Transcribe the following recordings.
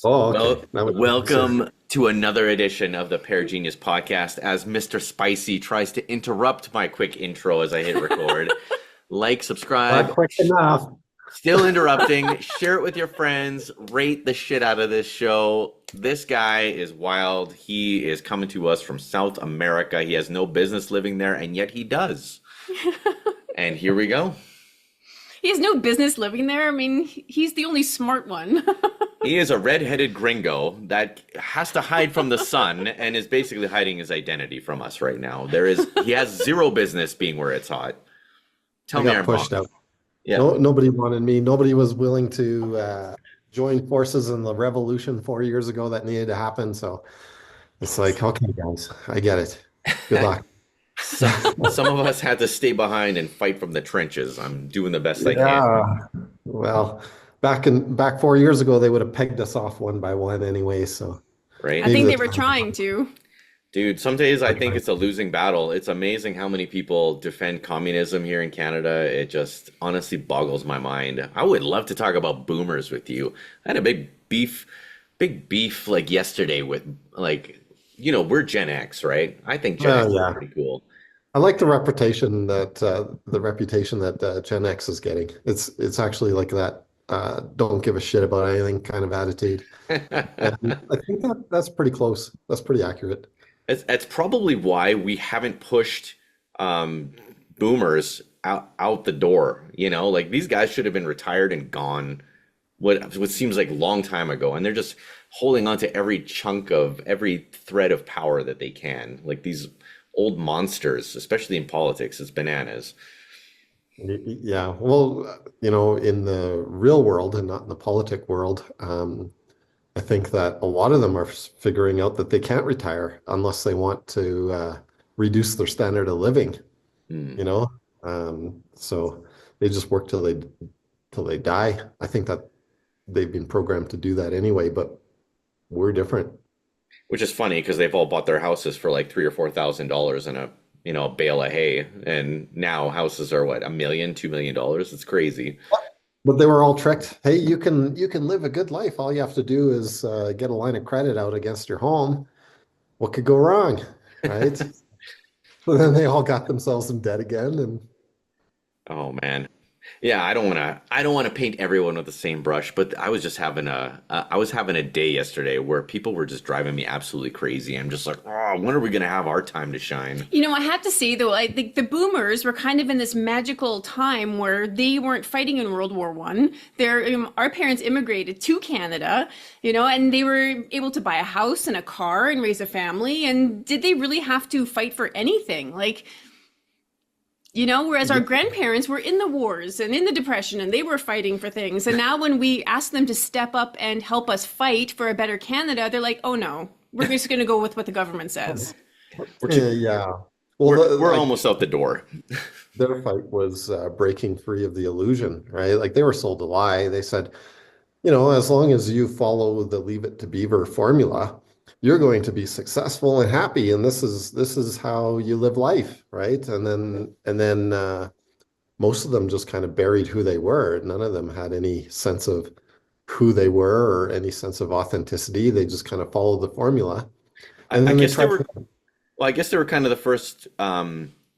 Oh, okay. Well, That was easier. welcome to another edition of the Pear Genius Podcast as Mr. Spicy tries to interrupt my quick intro as I hit record. Like, Not subscribe, quick enough. still interrupting, share it with your friends, rate the shit out of this show. This guy is wild. He is coming to us from South America. He has no business living there, and yet he does. And here we go. He has no business living there. I mean, he's the only smart one. He is a red-headed gringo that has to hide from the sun and is basically hiding his identity from us right now. He has zero business being where it's hot. I Tell me got I'm pushed wrong. out. Yeah. Nobody wanted me. Nobody was willing to join forces in the revolution 4 years ago that needed to happen. So it's like, okay, guys, I get it. Good luck. Some of us had to stay behind and fight from the trenches. I'm doing the best I can, Yeah. Well, back 4 years ago, they would have pegged us off one by one anyway. So I right? maybe think the they were time. trying to. Dude, some days I think it's a losing battle. It's amazing how many people defend communism here in Canada. It just honestly boggles my mind. I would love to talk about boomers with you. I had a big beef like yesterday with like, we're Gen X, right? I think Gen X is Yeah. pretty cool. I like the reputation that Gen X is getting. It's actually like that don't give a shit about anything kind of attitude. And I think that's pretty close. That's pretty accurate. It's probably why we haven't pushed um, boomers out the door. Like these guys should have been retired and gone. What seems like a long time ago, and they're just holding on to every chunk of every thread of power that they can. Like these old monsters, especially in politics, it's bananas. Yeah. Well, in the real world and not in the politic world, I think that a lot of them are figuring out that they can't retire unless they want to reduce their standard of living, Hmm. you know? So they just work till they die. I think that they've been programmed to do that anyway, but we're different. Which is funny because they've all bought their houses for like $3,000 or $4,000 and a bale of hay, and now houses are what, $1 million, $2 million? It's crazy. But they were all tricked. Hey, you can live a good life. All you have to do is get a line of credit out against your home. What could go wrong, right? So then they all got themselves in debt again, and Oh man. Yeah, I don't want to paint everyone with the same brush, but I was having a day yesterday where people were just driving me absolutely crazy. I'm just like, "Oh, when are we going to have our time to shine?" I have to say though, I think the boomers were kind of in this magical time where they weren't fighting in World War One. Our parents immigrated to Canada, and they were able to buy a house and a car and raise a family. And did they really have to fight for anything? Whereas our grandparents were in the wars and in the depression and they were fighting for things. And now when we ask them to step up and help us fight for a better Canada, they're like, oh no, we're just going to go with what the government says. We're too, yeah. Well, we're like almost out the door. their fight was breaking free of the illusion, right? Like they were sold a lie. They said, as long as you follow the Leave It to Beaver formula, you're going to be successful and happy, and this is how you live life, right? And then most of them just kind of buried who they were. None of them had any sense of who they were or any sense of authenticity. They just kind of followed the formula, I, and I then they guess they tried were to, well, I guess they were kind of the first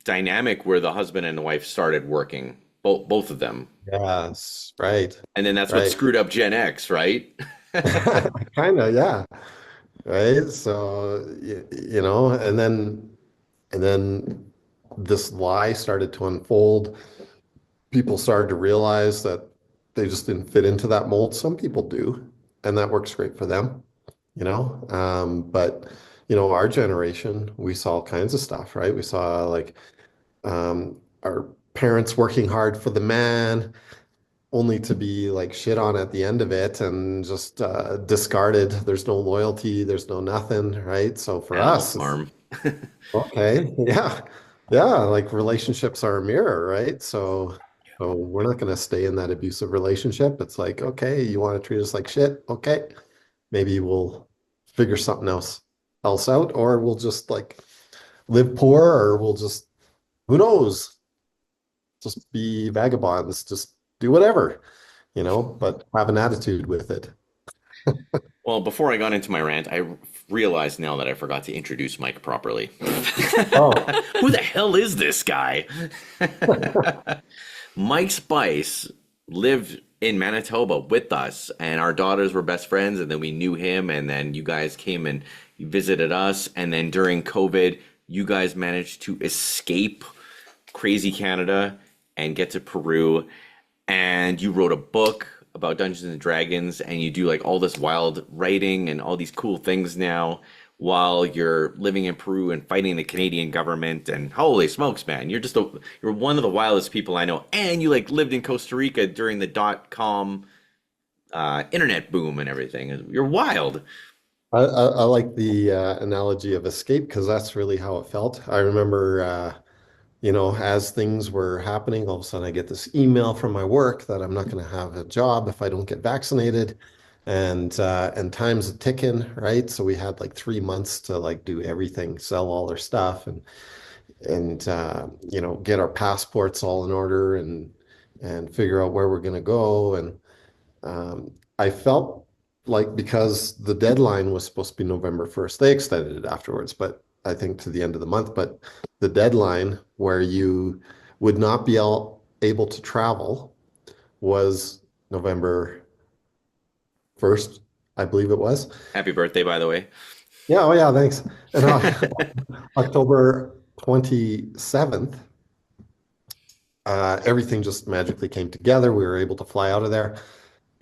dynamic where the husband and the wife started working, both of them. yes, right, And then that's what right, screwed up Gen X, right? kind of, yeah, right. So and then this lie started to unfold. People started to realize that they just didn't fit into that mold. Some people do, and that works great for them, but our generation, we saw all kinds of stuff, right? We saw like our parents working hard for the man, only to be like shit on at the end of it and just discarded. There's no loyalty, there's no nothing, right? So for Animal us, it's Farm. okay, yeah, yeah, like relationships are a mirror, right? So we're not going to stay in that abusive relationship. It's like, okay, you want to treat us like shit, okay, maybe we'll figure something else out, or we'll just like live poor, or we'll just, who knows, just be vagabonds, just do whatever, but have an attitude with it. Well, before I got into my rant, I realized now that I forgot to introduce Mike properly. Oh, Who the hell is this guy? Mike Spice lived in Manitoba with us, and our daughters were best friends, and then we knew him, and then you guys came and you visited us, and then during COVID, you guys managed to escape crazy Canada and get to Peru, and you wrote a book about Dungeons and Dragons, and you do like all this wild writing and all these cool things now while you're living in Peru and fighting the Canadian government. And holy smokes, man, you're one of the wildest people I know. And you like lived in Costa Rica during the .com internet boom and everything. You're wild. I like the analogy of escape because that's really how it felt. I remember, as things were happening, all of a sudden I get this email from my work that I'm not going to have a job if I don't get vaccinated, and time's a ticking, right? So we had like 3 months to like do everything, sell all our stuff, and get our passports all in order and figure out where we're going to go. And I felt like because the deadline was supposed to be November 1st, they extended it afterwards, but I think to the end of the month. But the deadline where you would not be able to travel was November 1st, I believe it was. Happy birthday, by the way. Yeah, oh yeah, thanks. And October 27th, everything just magically came together. We were able to fly out of there.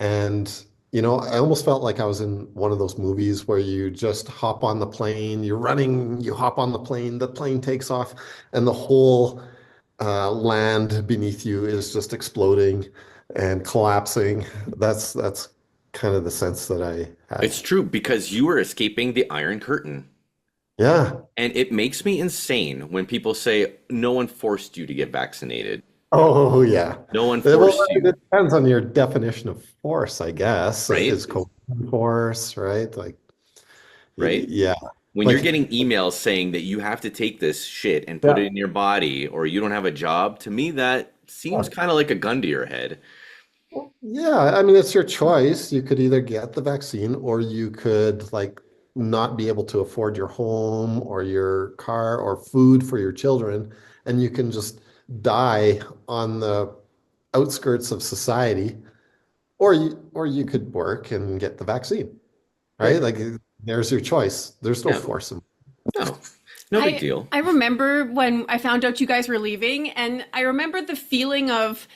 And, I almost felt like I was in one of those movies where you just hop on the plane, you're running, you hop on the plane takes off, and the whole land beneath you is just exploding and collapsing. That's kind of the sense that I had. It's true because you were escaping the Iron Curtain. Yeah. And it makes me insane when people say no one forced you to get vaccinated. Oh, yeah. No one Well, forced it you, depends on your definition of force, I guess. right? Is COVID force, right? Like, Right? yeah. When you're Like, getting emails saying that you have to take this shit and put yeah. it in your body or you don't have a job, to me that seems kind of like a gun to your head. Yeah, I mean, it's your choice. You could either get the vaccine or you could like not be able to afford your home or your car or food for your children, and you can just die on the outskirts of society, or you could work and get the vaccine, right? Right. Like there's your choice. There's no Yeah. force. No, no big deal. I remember when I found out you guys were leaving, and I remember the feeling of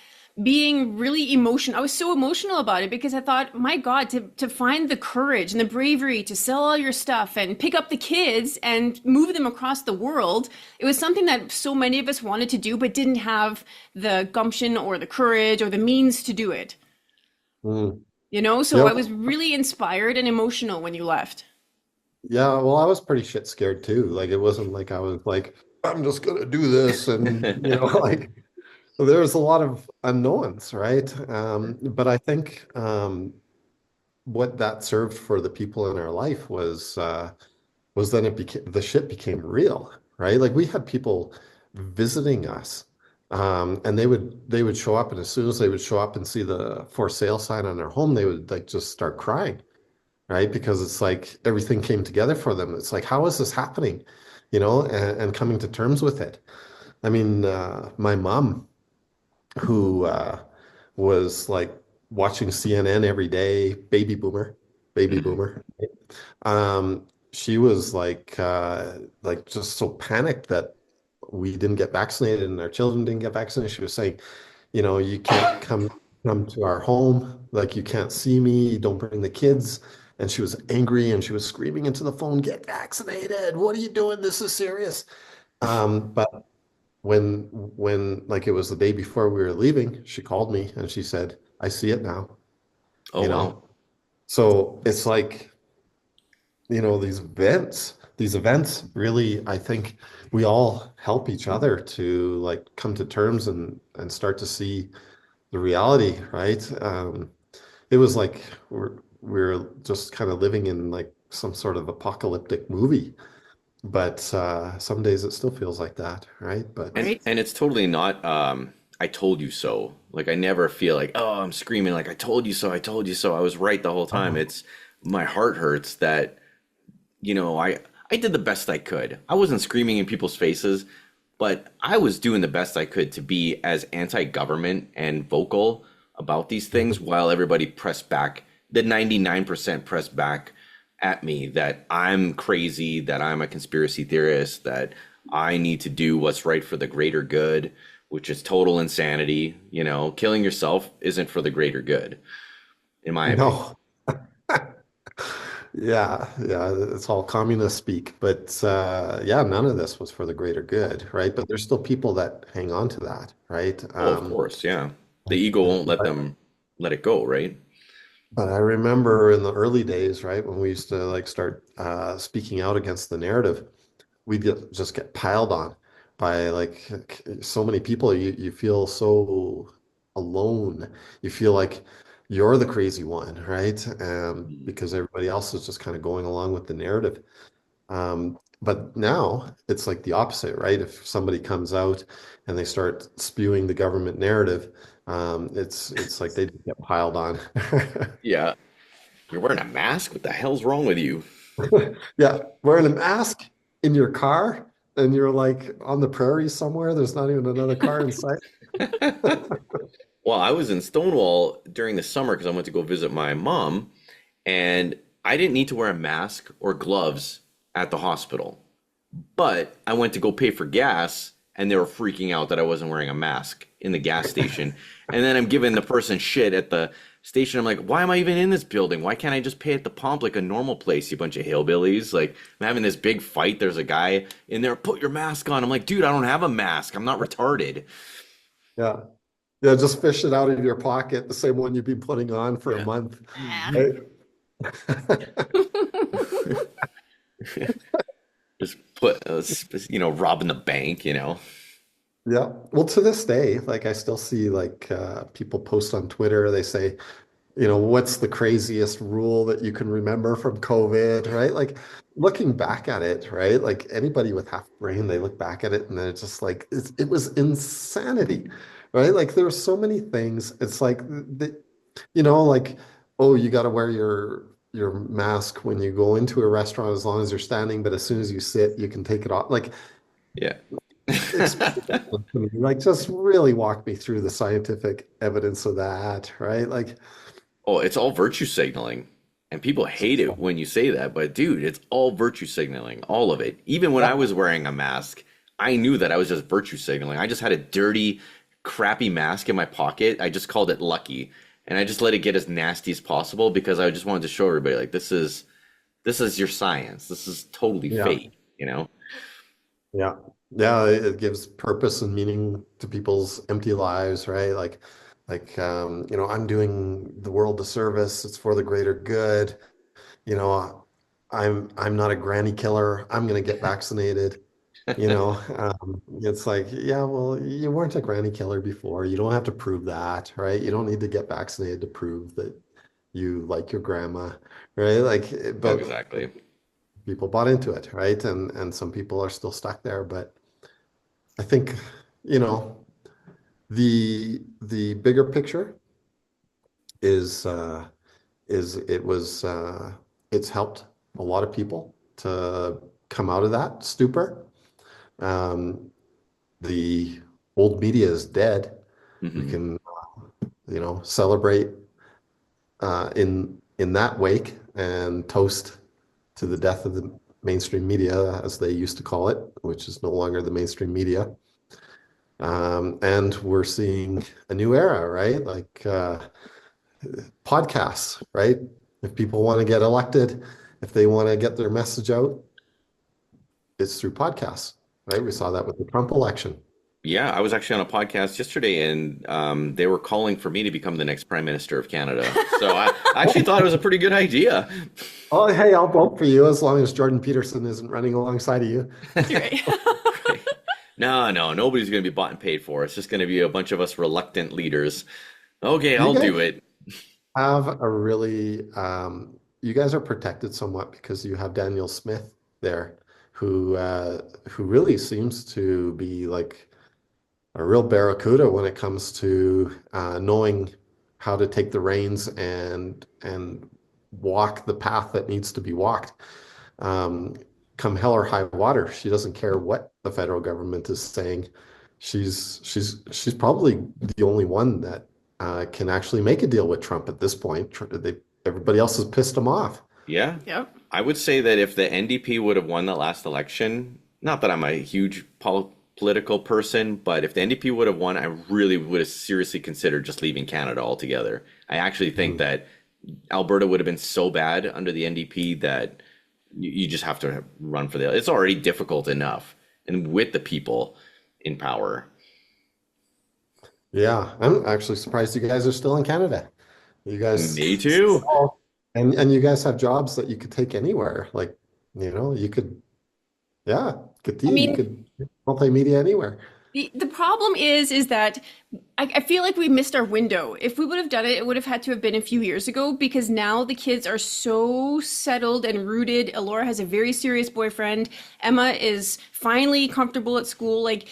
being really emotional. I was so emotional about it because I thought, my God, to find the courage and the bravery to sell all your stuff and pick up the kids and move them across the world. It was something that so many of us wanted to do, but didn't have the gumption or the courage or the means to do it. Mm. So I Yep. was really inspired and emotional when you left. Yeah, well, I was pretty shit scared too. Like it wasn't like I was like, I'm just gonna do this and like there's a lot of unknowns, right? But I think what that served for the people in our life was then the shit became real, right? Like we had people visiting us, and they would show up, and as soon as they would show up and see the for sale sign on their home, they would like just start crying, right? Because it's like everything came together for them. It's like, how is this happening? And coming to terms with it. I mean, my mom, who was like watching CNN every day, baby Mhm. boomer. She was like just so panicked that we didn't get vaccinated and our children didn't get vaccinated. She was saying, you can't come to our home, like you can't see me, you don't bring the kids. And she was angry and she was screaming into the phone, get vaccinated. What are you doing? This is serious. But when like it was the day before we were leaving, she called me and she said, I see it now, Oh you wow. know. So it's like, these events really, I think we all help each other to like come to terms and start to see the reality, right? It was like we're just kind of living in like some sort of apocalyptic movie, but some days it still feels like that, right? But And it's totally not I told you so. Like I never feel like, oh, I'm screaming like I told you so, I told you so. I was right the whole time. oh, It's my heart hurts that, I did the best I could. I wasn't screaming in people's faces, but I was doing the best I could to be as anti-government and vocal about these things while everybody pressed back, the 99% pressed back at me that I'm crazy, that I'm a conspiracy theorist, that I need to do what's right for the greater good, which is total insanity. Killing yourself isn't for the greater good, in my opinion. No. Yeah, yeah, it's all communist speak, but yeah, none of this was for the greater good, right? But there's still people that hang on to that, right? Oh, of course, yeah. The ego won't let it go, right? But I remember in the early days, right, when we used to like start speaking out against the narrative, just get piled on by like so many people. You feel so alone. You feel like you're the crazy one, right? Because everybody else is just kind of going along with the narrative. But now it's like the opposite, right? If somebody comes out and they start spewing the government narrative, it's like they just get piled on. Yeah. You're wearing a mask? What the hell's wrong with you? Yeah, wearing a mask in your car and you're like on the prairie somewhere, there's not even another car in sight. Well, I was in Stonewall during the summer because I went to go visit my mom, and I didn't need to wear a mask or gloves at the hospital. But I went to go pay for gas, and they were freaking out that I wasn't wearing a mask in the gas station. And then I'm giving the person shit at the station. I'm like, why am I even in this building? Why can't I just pay at the pump like a normal place, you bunch of hillbillies? Like, I'm having this big fight. There's a guy in there, put your mask on. I'm like, dude, I don't have a mask. I'm not retarded. Yeah. Yeah, just fish it out of your pocket, the same one you've been putting on for a Yeah. month. Ah. Right? Just put, robbing the bank. Yeah. Well, to this day, like I still see like people post on Twitter, they say, what's the craziest rule that you can remember from COVID, right? Like looking back at it, right? Like anybody with half brain, they look back at it and they're just like, it was insanity, right? Like there were so many things. It's like like, oh, you got to wear your mask when you go into a restaurant as long as you're standing, but as soon as you sit, you can take it off. Like, Yeah. explain that to me. Like, just really walk me through the scientific evidence of that, right? Like, Oh, it's all virtue signaling. And people hate it when you say that, but dude, it's all virtue signaling, all of it. Even when yeah, I was wearing a mask, I knew that I was just virtue signaling. I just had a dirty, crappy mask in my pocket. I just called it lucky. And I just let it get as nasty as possible because I just wanted to show everybody like this is your science. This is totally yeah, fake. yeah, yeah. It gives purpose and meaning to people's empty lives, right? I'm doing the world a service. It's for the greater good. You know, I'm not a granny killer. I'm gonna get vaccinated. It's like, yeah, well, you weren't a granny killer before. You don't have to prove that, right? You don't need to get vaccinated to prove that you like your grandma, right? Like, Oh, but exactly. people bought into it, right? And some people are still stuck there. But I think, you know, the bigger picture is it's helped a lot of people to come out of that stupor. Um, the old media is dead. We Hmm. can, celebrate in that wake and toast to the death of the mainstream media, as they used to call it, which is no longer the mainstream media. And we're seeing a new era, right? Like podcasts, right? If people want to get elected, if they want to get their message out, it's through podcasts, right? We saw that with the Trump election. Yeah, I was actually on a podcast yesterday, and they were calling for me to become the next Prime Minister of Canada. So I actually thought it was a pretty good idea. Oh, hey, I'll vote for you as long as Jordan Peterson isn't running alongside of you. You're right. Right. No, no, nobody's going to be bought and paid for. It's just going to be a bunch of us reluctant leaders. Okay, You I'll guys do it. have a really, you guys are protected somewhat because you have Daniel Smith there, who really seems to be like a real barracuda when it comes to knowing how to take the reins and walk the path that needs to be walked. Um, Come hell or high water, she doesn't care what the federal government is saying. She's probably the only one that can actually make a deal with Trump at this point. Everybody else has pissed him off. Yeah. Yep. I would say that if the NDP would have won the last election, not that I'm a huge political person, but if the NDP would have won, I really would have seriously considered just leaving Canada altogether. I actually think Mm. that Alberta would have been so bad under the NDP that you just have to run for the. It's already difficult enough, and with the people in power. Yeah, I'm actually surprised you guys are still in Canada. You guys, Me too. oh, and you guys have jobs that you could take anywhere. Like, you could, yeah, I you mean, could multimedia anywhere. the problem is that I feel like we missed our window. If we would have done it, it would have had to have been a few years ago because now the kids are so settled and rooted. Elora has a very serious boyfriend. Emma is finally comfortable at school. Like,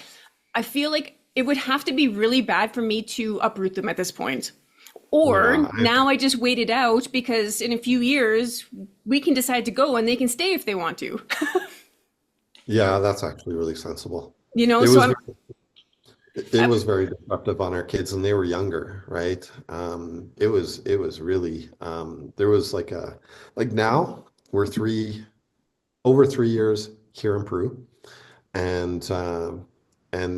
I feel like it would have to be really bad for me to uproot them at this point. Yeah, Or now I just wait it out because in a few years we can decide to go and they can stay if they want to. yeah, that's actually really sensible. You know, It so was I'm it was very disruptive on our kids, and they were younger, right? It was really there was like now we're over 3 years here in Peru, and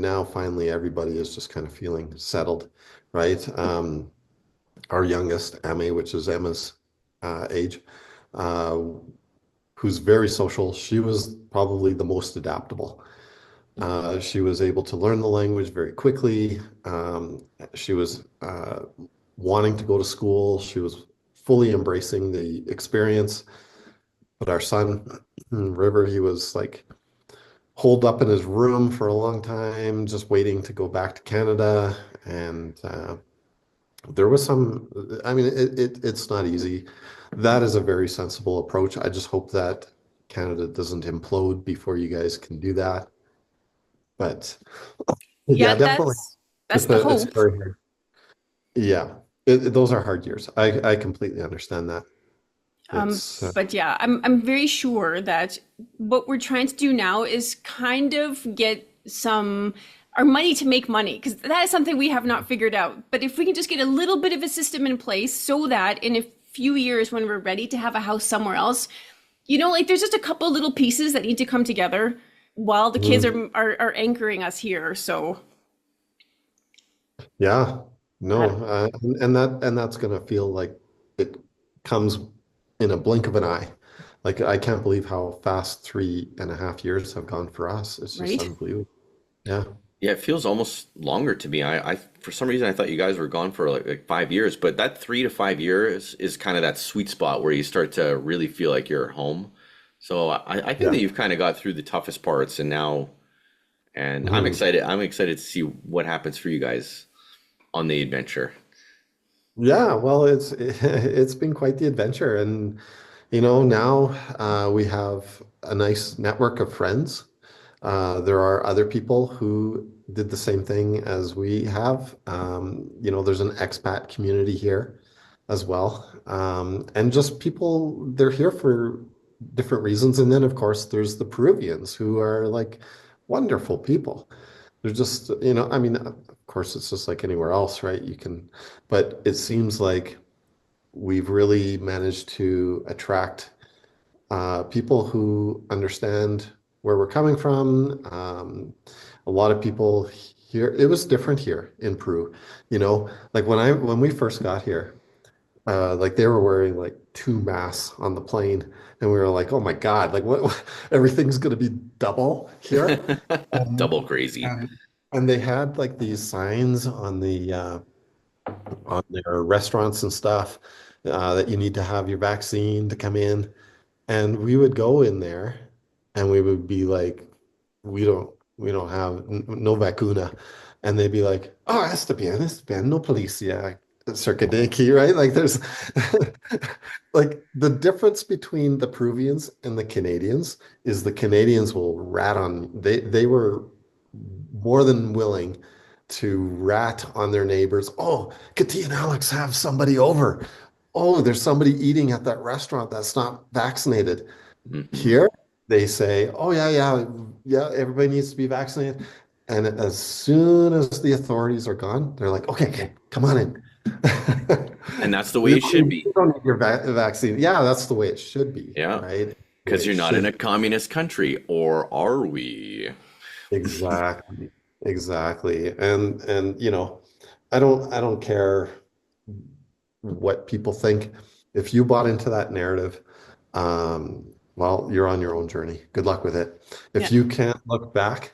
now finally everybody is just kind of feeling settled, right? Our youngest, Emmy, which is Emma's age, uh, who's very social, she was probably the most adaptable. She was able to learn the language very quickly. She was wanting to go to school. She was fully embracing the experience. But our son, River, he was like holed up in his room for a long time, just waiting to go back to Canada. And there was I mean, it's not easy. That is a very sensible approach. I just hope that Canada doesn't implode before you guys can do that. But yeah, yeah, definitely. that's the It's hope. very hard. Yeah, those are hard years. I completely understand that. It's But yeah, I'm very sure that what we're trying to do now is kind of get some our money to make money because that is something we have not figured out. But if we can just get a little bit of a system in place so that in a few years when we're ready to have a house somewhere else, like there's just a couple little pieces that need to come together while the kids mm, are anchoring us here. So yeah, no, uh, and that's gonna feel like it comes in a blink of an eye. Like I can't believe how fast 3.5 years have gone for us. It's just right. unbelievable. Yeah. Yeah, it feels almost longer to me. I for some reason I thought you guys were gone for like 5 years, but that 3 to 5 years is kind of that sweet spot where you start to really feel like you're home. So I think Yeah. that you've kind of got through the toughest parts, and now, and I'm Mhm. excited. I'm excited to see what happens for you guys on the adventure. Yeah, well, it's been quite the adventure, and now we have a nice network of friends. There are other people who did the same thing as we have. There's an expat community here as well, and just people they're here for different reasons. And then, of course, there's the Peruvians who are like wonderful people. They're just, I mean, of course, it's just like anywhere else, right? But it seems like we've really managed to attract people who understand where we're coming from. A lot of people here, it was different here in Peru, like when we first got here, like they were wearing like two masks on the plane, and we were like, oh my God, like everything's gonna be double here. Um, Double crazy. and they had like these signs on their restaurants and stuff that you need to have your vaccine to come in. And we would go in there and we would be like, we don't have no vacuna. And they'd be like, oh, está bien, no policía cerca de aquí, right? Like there's like the difference between the Peruvians and the Canadians is the Canadians will rat on, they were more than willing to rat on their neighbors. Oh, Katia and Alex have somebody over. oh, there's somebody eating at that restaurant that's not vaccinated. Hmm. Here, they say, oh, yeah, yeah, yeah, everybody needs to be vaccinated. And as soon as the authorities are gone, they're like, okay, okay, come on in. And that's the way We it should don't, be. we don't need your vaccine. Yeah, that's the way it should be, Yeah. right? The way Because it you're not in should a be. communist country, or are we? Exactly. Exactly. And I don't care what people think. If you bought into that narrative, well, you're on your own journey. Good luck with it. Yeah. If you can't look back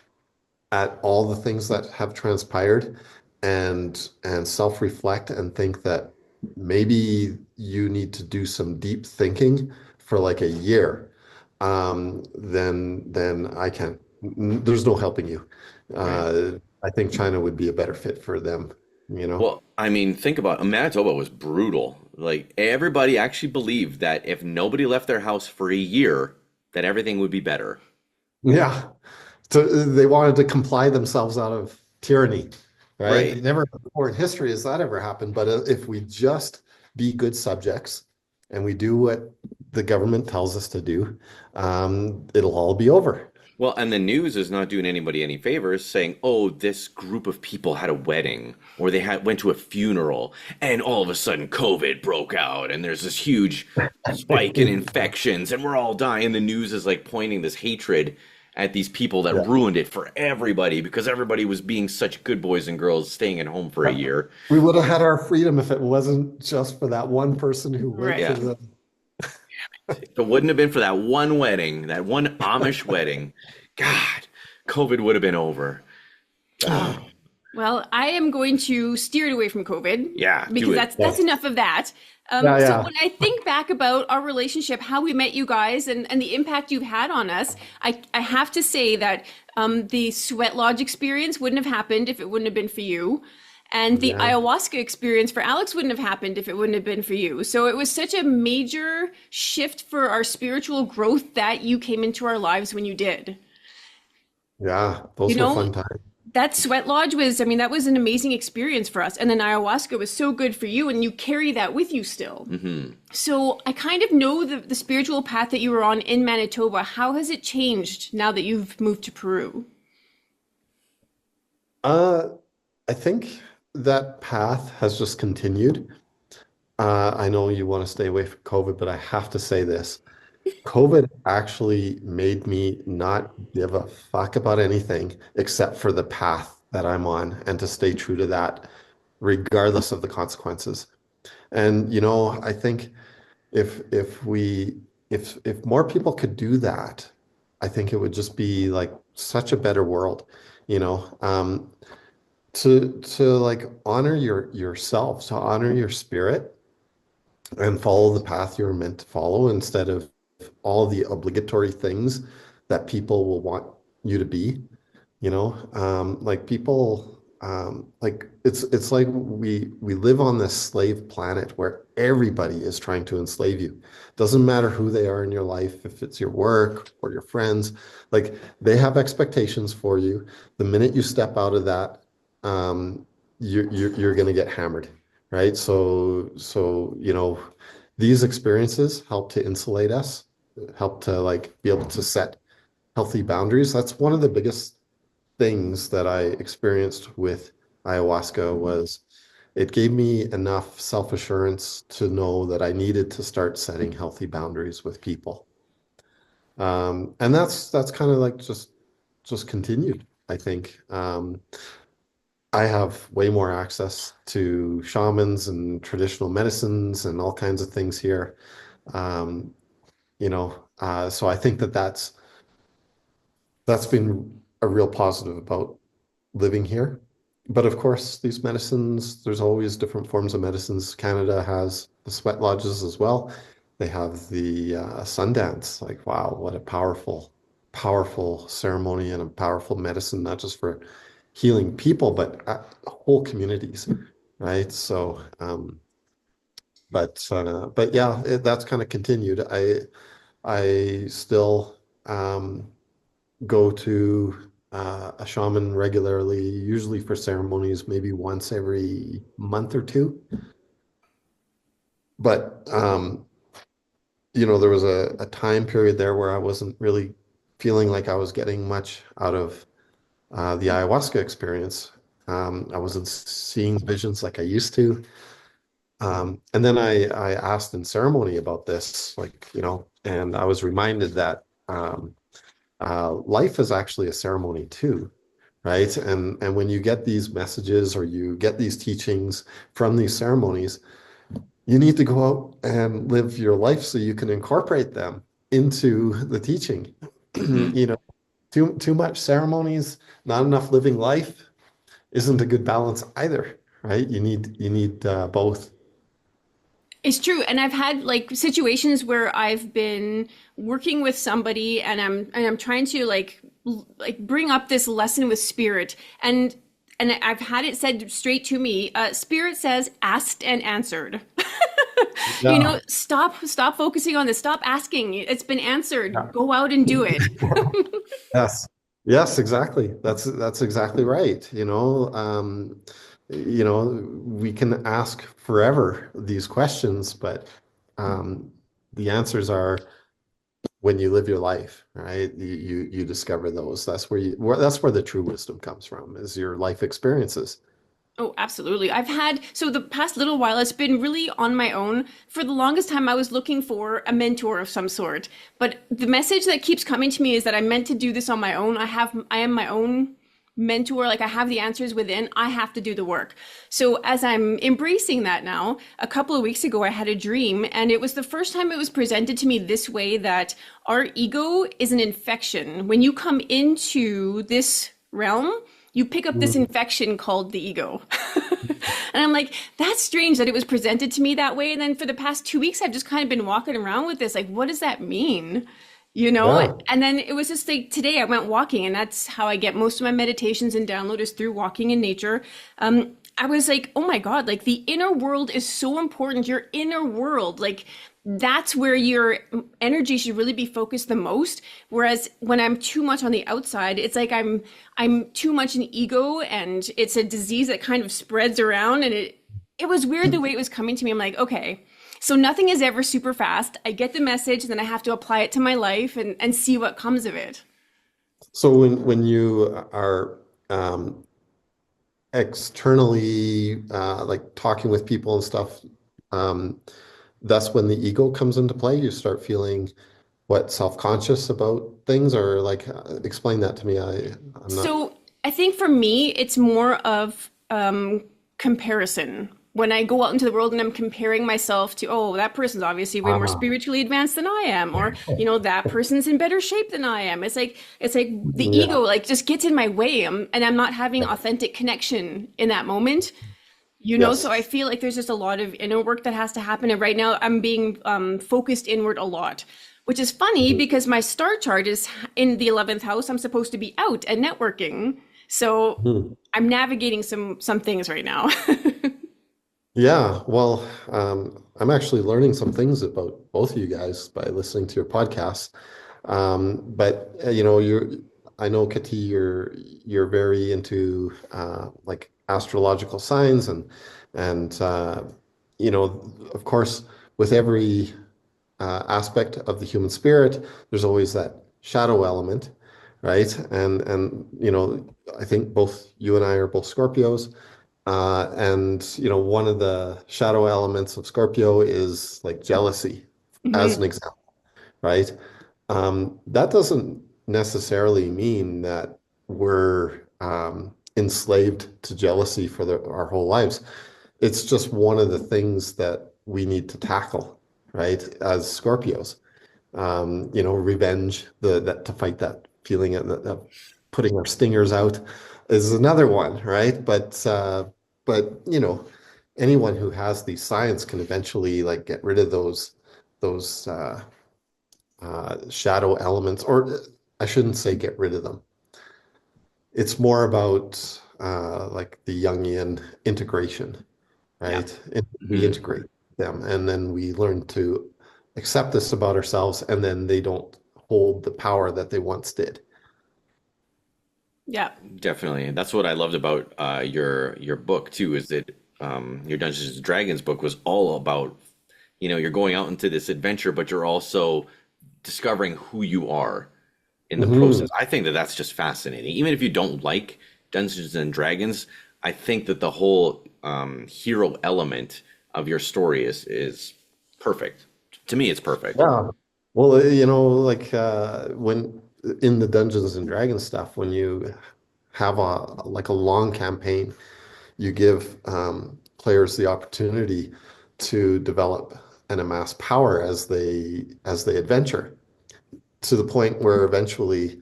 at all the things that have transpired and self-reflect and think that maybe you need to do some deep thinking for like a year, then I can't. There's no helping you. Right. I think China would be a better fit for them, you know? Well, I mean, think about Manitoba was brutal. Like everybody actually believed that if nobody left their house for a year, that everything would be better. Yeah. So they wanted to comply themselves out of tyranny, right? Right. Never before in history has that ever happened. But if we just be good subjects and we do what the government tells us to do, it'll all be over. Well, and the news is not doing anybody any favors saying, "Oh, this group of people had a wedding or they had went to a funeral and all of a sudden COVID broke out and there's this huge spike in infections and we're all dying." The news is like pointing this hatred at these people that Yeah. ruined it for everybody because everybody was being such good boys and girls staying at home for a year. We would have had our freedom if it wasn't just for that one person who went to Right. Yeah. the. If it wouldn't have been for that one wedding, that one Amish wedding, God, COVID would have been over. Oh, Well, I am going to steer it away from COVID yeah, do because it. that's enough of that. Yeah, So yeah. when I think back about our relationship, how we met you guys, and the impact you've had on us, I have to say that the Sweat Lodge experience wouldn't have happened if it wouldn't have been for you. And the Yeah. ayahuasca experience for Alex wouldn't have happened if it wouldn't have been for you. So it was such a major shift for our spiritual growth that you came into our lives when you did. Yeah. You Those were know, fun times. that Sweat Lodge was, I mean, that was an amazing experience for us. And then ayahuasca was so good for you, and you carry that with you still. Hmm. So I kind of know the spiritual path that you were on in Manitoba. How has it changed now that you've moved to Peru? Uh, I think that path has just continued. I know you want to stay away from COVID, but I have to say this. COVID actually made me not give a fuck about anything except for the path that I'm on and to stay true to that, regardless of the consequences. And I think if more people could do that, I think it would just be like such a better world, you know. To like honor yourself, to honor your spirit and follow the path you're meant to follow instead of all the obligatory things that people will want you to be, like people, like it's like we live on this slave planet where everybody is trying to enslave you. Doesn't matter who they are in your life, if it's your work or your friends, like they have expectations for you. The minute you step out of that, you're going to get hammered, right? So these experiences help to insulate us, help to like be able to set healthy boundaries. That's one of the biggest things that I experienced with ayahuasca was it gave me enough self-assurance to know that I needed to start setting healthy boundaries with people. And that's kind of like just continued, I think. I have way more access to shamans and traditional medicines and all kinds of things here. Um, so I think that's been a real positive about living here. But of course, these medicines, there's always different forms of medicines. Canada has the sweat lodges as well. They have the Sundance. Like, wow, what a powerful, powerful ceremony and a powerful medicine, not just for healing people, but whole communities, right? So, but yeah, that's kind of continued. I still go to a shaman regularly, usually for ceremonies, maybe once every month or two. But there was a time period there where I wasn't really feeling like I was getting much out of the ayahuasca experience. I wasn't seeing visions like I used to. And then I asked in ceremony about this, like, and I was reminded that life is actually a ceremony too, right? And when you get these messages or you get these teachings from these ceremonies, you need to go out and live your life so you can incorporate them into the teaching. Hmm. Too much ceremonies, not enough living life isn't a good balance either, right? You need both. It's true. And I've had like situations where I've been working with somebody and I'm trying to like bring up this lesson with spirit and I've had it said straight to me, spirit says asked and answered. Yeah. Stop focusing on this. Stop asking. It's been answered. Yeah. Go out and do it. Yes. Yes, exactly. That's exactly right. We can ask forever these questions, but um, the answers are when you live your life, right? You discover those. That's where the true wisdom comes from, is your life experiences. Oh, absolutely. So the past little while, it's been really on my own. For the longest time, I was looking for a mentor of some sort. But the message that keeps coming to me is that I'm meant to do this on my own. I am my own mentor. Like I have the answers within. I have to do the work. So as I'm embracing that now, a couple of weeks ago, I had a dream and it was the first time it was presented to me this way that our ego is an infection. When you come into this realm, you pick up this Mm. infection called the ego. And I'm like, that's strange that it was presented to me that way. And then for the past 2 weeks, I've just kind of been walking around with this, like, what does that mean? You know? Yeah. And then it was just like today I went walking, and that's how I get most of my meditations and download is through walking in nature. I was like, oh my God, like the inner world is so important. Your inner world, like that's where your energy should really be focused the most. Whereas when I'm too much on the outside, it's like I'm too much an ego and it's a disease that kind of spreads around and it was weird the way it was coming to me. I'm like, okay, so nothing is ever super fast. I get the message, then I have to apply it to my life and see what comes of it. So when you are externally like talking with people and stuff, um, that's when the ego comes into play. You start feeling what, self-conscious about things, or like explain that to me. I'm not. So I think for me, it's more of comparison. When I go out into the world and I'm comparing myself to, oh, that person's obviously way more Ah, spiritually advanced than I am, or that person's in better shape than I am. It's like the yeah. ego like just gets in my way, and I'm not having authentic connection in that moment. So Yes. I feel like there's just a lot of inner work that has to happen. And right now I'm being focused inward a lot, which is funny Mhm. because my star chart is in the 11th house. I'm supposed to be out and networking. So Mhm. I'm navigating some things right now. Yeah, well, I'm actually learning some things about both of you guys by listening to your podcast. But I know Kati, you're very into like astrological signs and of course, with every aspect of the human spirit, there's always that shadow element, right? And I think both you and I are both Scorpios. And one of the shadow elements of Scorpio is like jealousy, as an Mhm. example, right? That doesn't necessarily mean that we're enslaved to jealousy for our whole lives. It's just one of the things that we need to tackle, right? As Scorpios, revenge, that to fight that feeling of putting our stingers out is another one, right? But anyone who has these signs can eventually like get rid of those shadow elements, or I shouldn't say get rid of them. It's more about like the Jungian integration, Yeah. right? We Hmm. integrate them, and then we learn to accept this about ourselves, and then they don't hold the power that they once did. Yeah. Definitely. That's what I loved about your book too, is that your Dungeons and Dragons book was all about you're going out into this adventure, but you're also discovering who you are in the Hmm. process. I think that that's just fascinating. Even if you don't like Dungeons and Dragons, I think that the whole hero element of your story is perfect. To me, it's perfect. Yeah. Well, like when in the Dungeons and Dragons stuff, when you have a long campaign, you give players the opportunity to develop and amass power as they adventure, to the point where eventually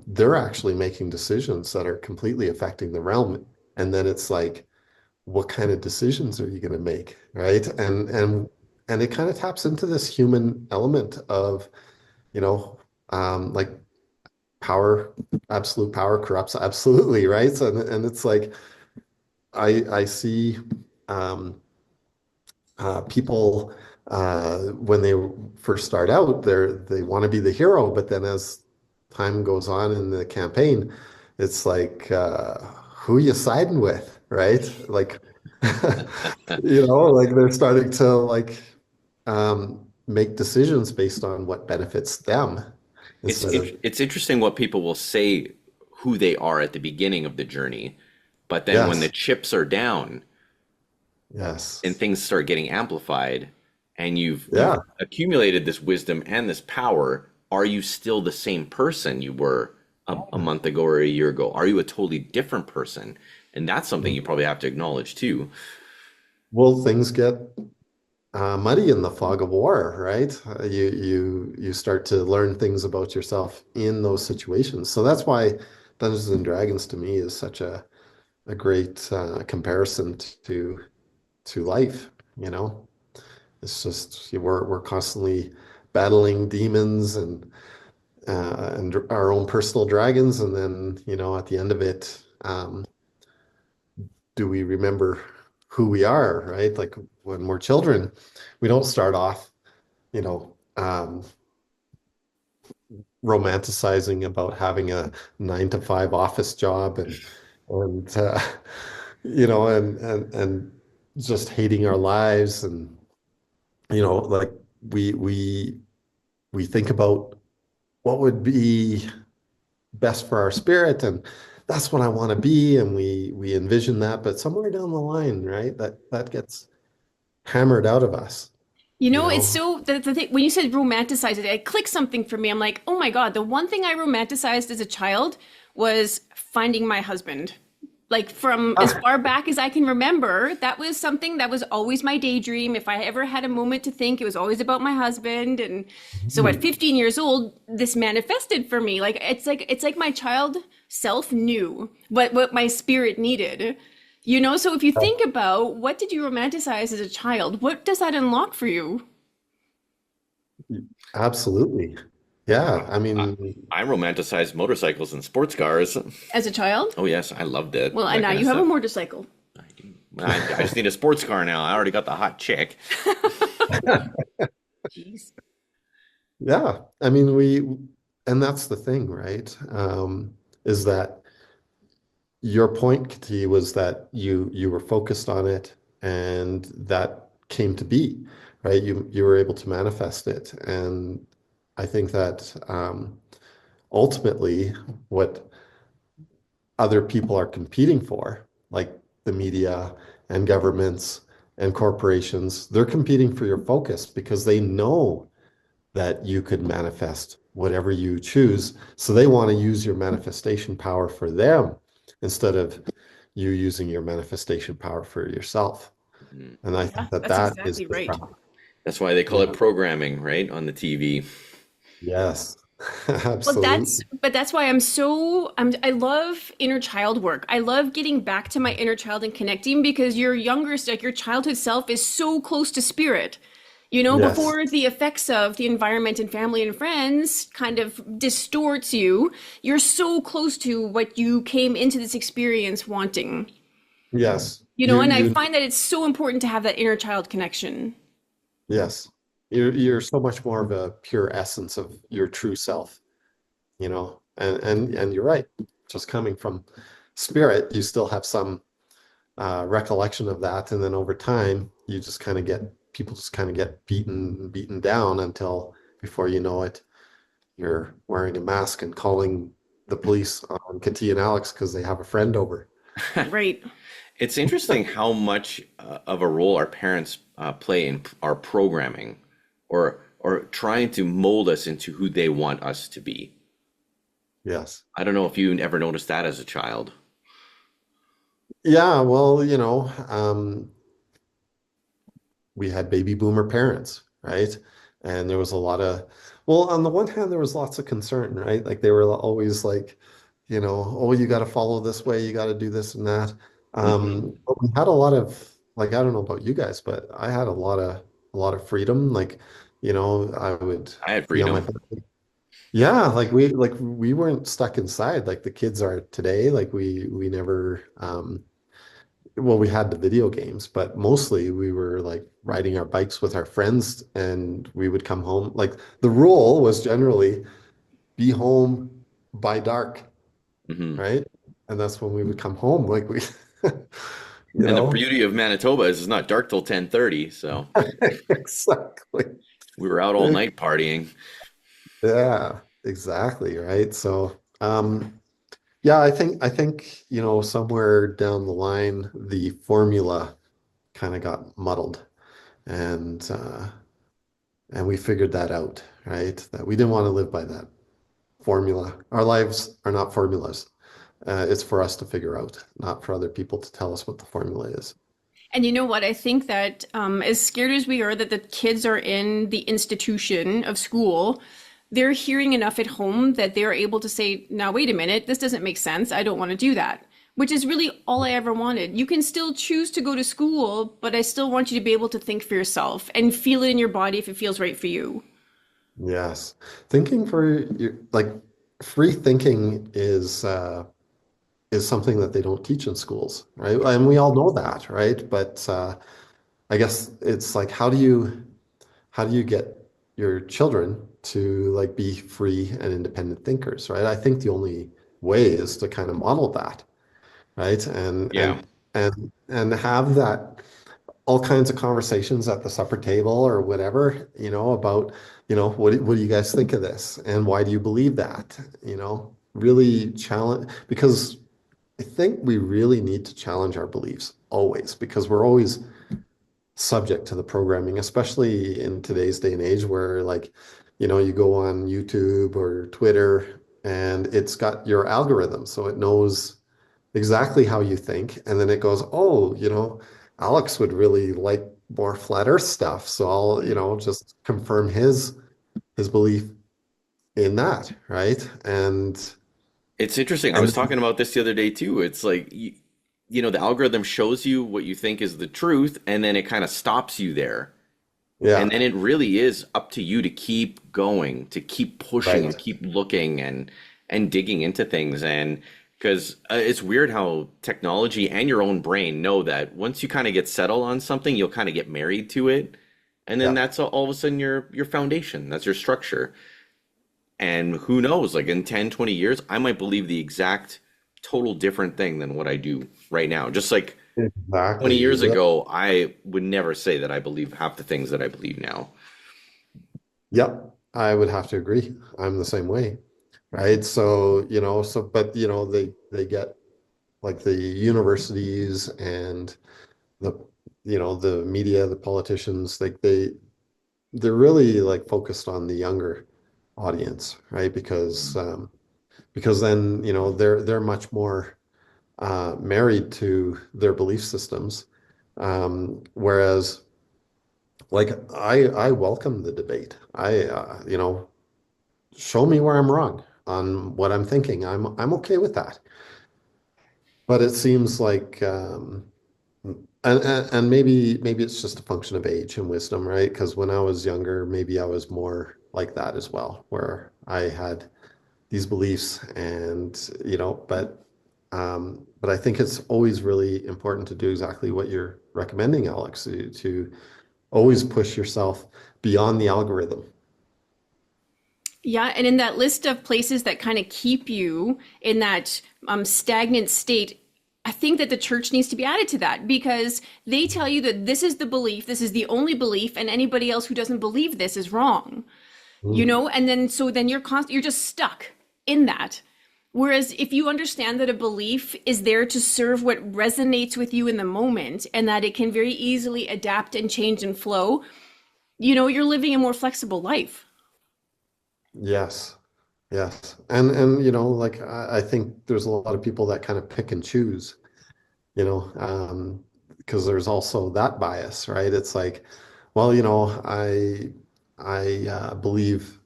they're actually making decisions that are completely affecting the realm. And then it's like, what kind of decisions are you going to make, right? And it kind of taps into this human element of, you know, like power, absolute power corrupts absolutely, right? So, and it's like I see um, people when they first start out, they want to be the hero, but then as time goes on in the campaign, it's like who you siding with, right? Like like they're starting to make decisions based on what benefits them instead of It's interesting what people will say who they are at the beginning of the journey, but then when the yes, chips are down and yes, things start getting amplified and you've yeah. accumulated this wisdom and this power, are you still the same person you were a month ago or a year ago? Are you a totally different person? And that's something you probably have to acknowledge too. Well, things get muddy in the fog of war, right? You start to learn things about yourself in those situations. So that's why Dungeons and Dragons to me is such a great comparison to life, you know? It's just we're constantly battling demons and our own personal dragons, and then at the end of it, do we remember who we are, right? Like when we're children, we don't start off, you know, romanticizing about having a 9 to 5 office job and and just hating our lives, and like we we we think about what would be best for our spirit, and that's what I want to be, and we envision that, but somewhere down the line, right, that gets hammered out of us, You you know, it's know. so the thing when you said romanticize it, it clicked something for me. I'm like, oh my God, the one thing I romanticized as a child was finding my husband. Like from as far back as I can remember, that was something that was always my daydream. If I ever had a moment to think, it was always about my husband. And so at 15 years old, this manifested for me. Like it's like my child self knew what my spirit needed. So if you think about what did you romanticize as a child, what does that unlock for you Absolutely. Yeah, I I, mean, I romanticize motorcycles and sports cars. as a child? Oh yes, I loved it. Well, and That now kind of you have a stuff. motorcycle. I just need a sports car now. I already got the hot chick. Jeez. yeah, I mean, and that's the thing, right? Is that your point, Kati, was that you were focused on it, and that came to be, right? You were able to manifest it, and I think that ultimately, what other people are competing for, like the media and governments and corporations, they're competing for your focus because they know that you could manifest whatever you choose. So they want to use your manifestation power for them instead of you using your manifestation power for yourself. Mhm. And I Yeah, think that that's that is exactly the right. trap. That's why they call it Yeah. programming, right, on the TV. Yes. Well, that's Absolutely. but that's why I love inner child work. I love getting back to my inner child and connecting because like your childhood self is so close to spirit. Yes. Before the effects of the environment and family and friends kind of distorts you, you're so close to what you came into this experience wanting. Yes. And I find that it's so important to have that inner child connection. Yes. You're so much more of a pure essence of your true self, and you're right. Just coming from spirit, you still have some recollection of that, and then over time, you just kind of get people just kind of get beaten down until before you know it, you're wearing a mask and calling the police on Katie and Alex because they have a friend over. Right. It's interesting how much of a role our parents play in our programming, or trying to mold us into who they want us to be. Yes. I don't know if you ever noticed that as a child. Yeah, well, we had baby boomer parents, right? And there was a lot of, well, on the one hand, there was lots of concern, right? Like they were always like, oh, you got to follow this way, you got to do this and that. Hmm. But we had a lot of, like, I don't know about you guys, but I had a lot of freedom. Like, I would I had be on my freedom. bed. Yeah, like we weren't stuck inside like the kids are today. Like we never well, we had the video games, but mostly we were like riding our bikes with our friends and we would come home. Like the rule was generally be home by dark, Hmm. right? And that's when we would come home. Like we, you And the know, beauty of Manitoba is it's not dark till 10:30, so exactly. we were out all night partying. Yeah, exactly, right? So, yeah, I think, somewhere down the line the formula kind of got muddled and we figured that out, right? That we didn't want to live by that formula. Our lives are not formulas. It's for us to figure out, not for other people to tell us what the formula is. And you know what? I think that as scared as we are that the kids are in the institution of school, they're hearing enough at home that they're able to say, now, wait a minute, this doesn't make sense. I don't want to do that, which is really all I ever wanted. You can still choose to go to school, but I still want you to be able to think for yourself and feel it in your body if it feels right for you. Yes. Thinking for you, like free thinking is something that they don't teach in schools, right? And we all know that, right? But I guess it's like how do you get your children to like be free and independent thinkers, right? I think the only way is to kind of model that, right? And Yeah. and and have that all kinds of conversations at the supper table or whatever, about, what do you guys think of this? And why do you believe that? Really challenge because I think we really need to challenge our beliefs always because we're always subject to the programming, especially in today's day and age where like, you go on YouTube or Twitter and it's got your algorithm. So it knows exactly how you think. And then it goes, oh, Alex would really like more flat earth stuff. So I'll, just confirm his belief in that, right? It's interesting. I And was talking about this the other day too. It's like the algorithm shows you what you think is the truth, and then it kind of stops you there. And yeah, then it really is up to you to keep going, to keep pushing and right. keep looking and digging into things. And because it's weird how technology and your own brain know that once you kind of get settled on something, you'll kind of get married to it, and then Yeah. that's all of a sudden your foundation, that's your structure. And who knows, like in 10, 20 years, I might believe the exact total different thing than what I do right now. Just like 20 Exactly. years Yep. ago, I would never say that I believe half the things that I believe now. Yep. I would have to agree. I'm the same way. Right. So, but they get like the universities and the the media, the politicians, like they're really like focused on the younger audience, right? Because then, they're much more married to their belief systems. Whereas like I welcome the debate. Show me where I'm wrong on what I'm thinking. I'm okay with that. But it seems like and maybe it's just a function of age and wisdom, right? Because when I was younger, maybe I was more like that as well, where I had these beliefs and but I think it's always really important to do exactly what you're recommending, Alex, to always push yourself beyond the algorithm. Yeah, and in that list of places that kind of keep you in that stagnant state, I think that the church needs to be added to that because they tell you that this is the belief, this is the only belief, and anybody else who doesn't believe this is wrong. You Mm. know, and then so then you're just stuck in that. Whereas if you understand that a belief is there to serve what resonates with you in the moment and that it can very easily adapt and change and flow, you know, you're living a more flexible life. Yes. Yes. And like I think there's a lot of people that kind of pick and choose, because there's also that bias, right? It's like, well, I believe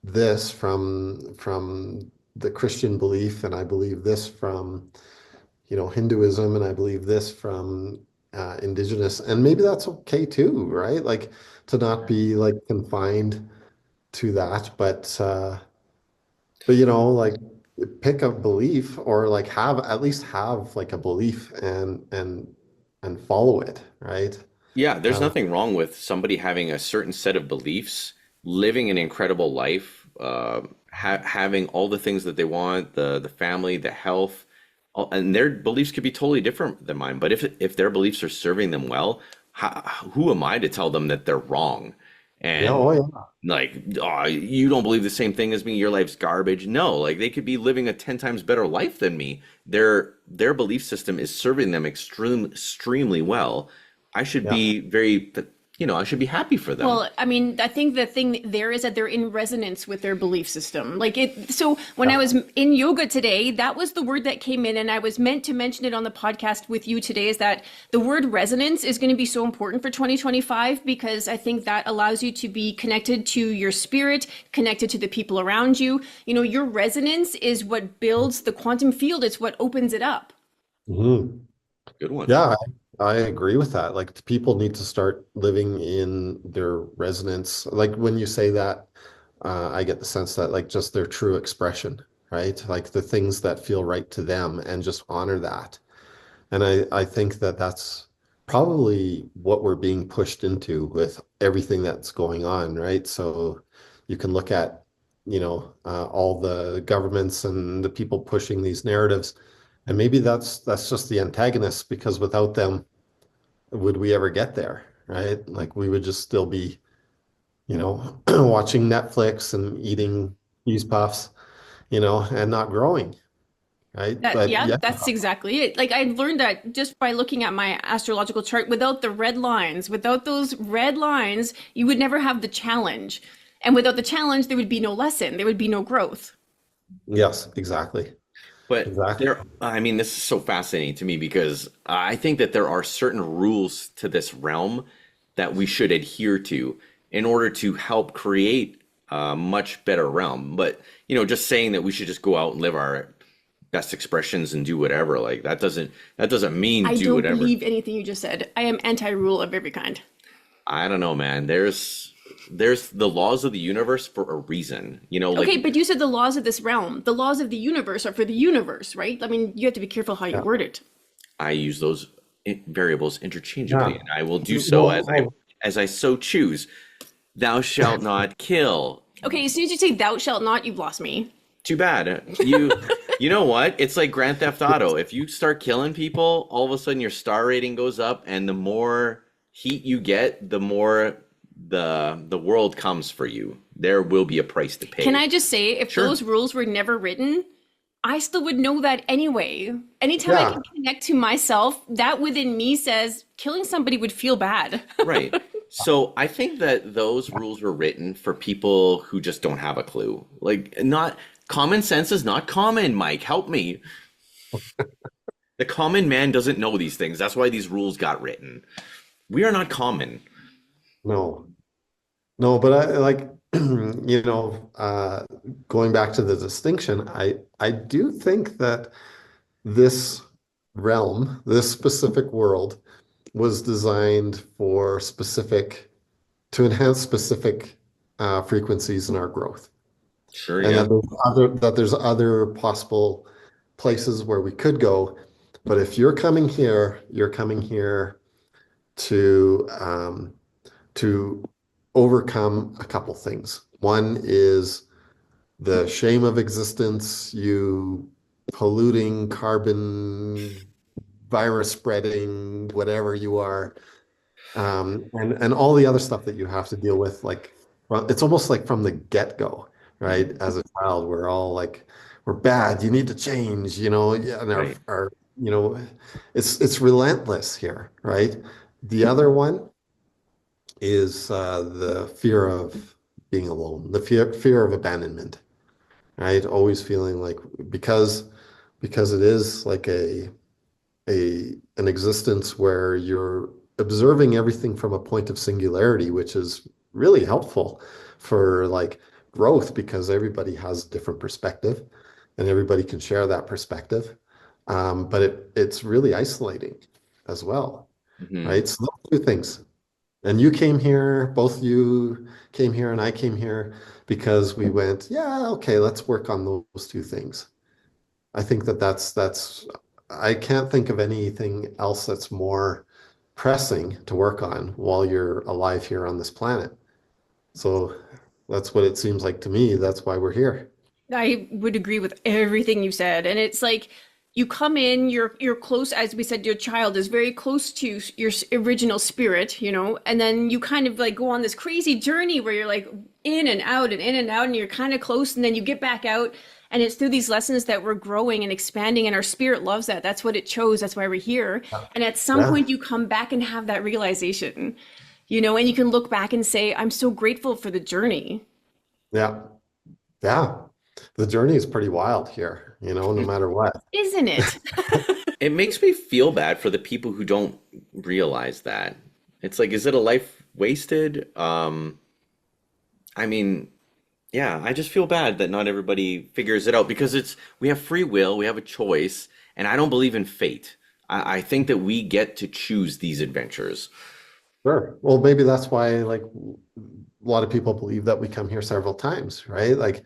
this from the Christian belief, and I believe this from, Hinduism, and I believe this from indigenous, and maybe that's okay too, right? Like to not be like confined to that, but like pick a belief or like have at least have like a belief and follow it, right? Yeah, there's Uh, nothing wrong with somebody having a certain set of beliefs, living an incredible life, having all the things that they want, the family, the health, and their beliefs could be totally different than mine. But if their beliefs are serving them well, who am I to tell them that they're wrong? yeah, And oh yeah, like, oh, you don't believe the same thing as me, your life's garbage. No, like they could be living a 10 times better life than me. Their belief system is serving them extremely well. I should yeah. be I should be happy for them. Well, I mean, I think the thing there is that they're in resonance with their belief system. Like it, so when I Yeah. was in yoga today, that was the word that came in, and I was meant to mention it on the podcast with you today is that the word resonance is going to be so important for 2025 because I think that allows you to be connected to your spirit, connected to the people around you. You know, your resonance is what builds the quantum field, it's what opens it up. Mhm. Good one. Yeah, I agree with that. Like people need to start living in their resonance. Like when you say that, I get the sense that like just their true expression, right? Like the things that feel right to them and just honor that. And I think that that's probably what we're being pushed into with everything that's going on, right? So you can look at, all the governments and the people pushing these narratives, and maybe that's just the antagonists, because without them, would we ever get there, right? Like we would just still be, watching Netflix and eating cheese puffs, and not growing, right? That, But yeah, yeah, that's exactly it. Like I learned that just by looking at my astrological chart without the red lines, without those red lines, you would never have the challenge. And without the challenge, there would be no lesson, there would be no growth. yes, exactly. But Exactly. I mean, this is so fascinating to me because I think that there are certain rules to this realm that we should adhere to in order to help create a much better realm. But, just saying that we should just go out and live our best expressions and do whatever, like that doesn't mean I do don't whatever. believe anything you just said. I am anti-rule of every kind. I don't know, man. There's the laws of the universe for a reason. Like Okay, but you said the laws of this realm. The laws of the universe are for the universe, right? I mean, you have to be careful how you Yeah. word it. I use those variables interchangeably, Yeah. and I will do so Well, as I so choose. Thou shalt not kill. Okay, as soon as you say thou shalt not, you've lost me. Too bad. You know what? It's like Grand Theft Auto. If you start killing people, all of a sudden your star rating goes up, and the more heat you get, the more the world comes for you. There will be a price to Can pay. I just say, if Sure. those rules were never written, I still would know that anyway. Anytime I yeah. can connect to myself, that within me says killing somebody would feel bad. Right. So I think that those rules were written for people who just don't have a clue. Like, not common sense is not common, Mike. Help me. The common man doesn't know these things. That's why these rules got written. We are not common. No. No, but I like, going back to the distinction, I do think that this realm, this specific world, was designed for to enhance specific frequencies in our growth, Sure, and yeah. that there's other possible places where we could go. But if you're coming here to to overcome a couple things. One is the shame of existence, you polluting carbon, virus spreading, whatever you are, and all the other stuff that you have to deal with. Like, well, it's almost like from the get-go, right? Mhm. As a child, we're all like, we're bad. You need to change, yeah, and Right. you know, it's relentless here, right? The other one is the fear of being alone, the fear of abandonment, right? Always feeling like because it is like an existence where you're observing everything from a point of singularity, which is really helpful for like growth because everybody has different perspective and everybody can share that perspective. But it's really isolating as well, Mhm. right? So those two things. And you came here, both you came here and I came here because we went, yeah, okay, let's work on those two things. I think that's I can't think of anything else that's more pressing to work on while you're alive here on this planet. So that's what it seems like to me. That's why we're here. I would agree with everything you said. And it's like you come in, you're close, as we said, your child is very close to your original spirit, and then you kind of like go on this crazy journey where you're like in and out and in and out, and you're kind of close, and then you get back out. And it's through these lessons that we're growing and expanding, and our spirit loves that. That's what it chose. That's why we're here. And at some Yeah. point, you come back and have that realization, and you can look back and say, I'm so grateful for the journey. Yeah. Yeah. The journey is pretty wild here, no matter what. Isn't it? It makes me feel bad for the people who don't realize that. It's like, is it a life wasted? I mean, yeah, I just feel bad that not everybody figures it out because we have free will, we have a choice, and I don't believe in fate. I think that we get to choose these adventures. Sure. Well, maybe that's why like a lot of people believe that we come here several times, right? Like,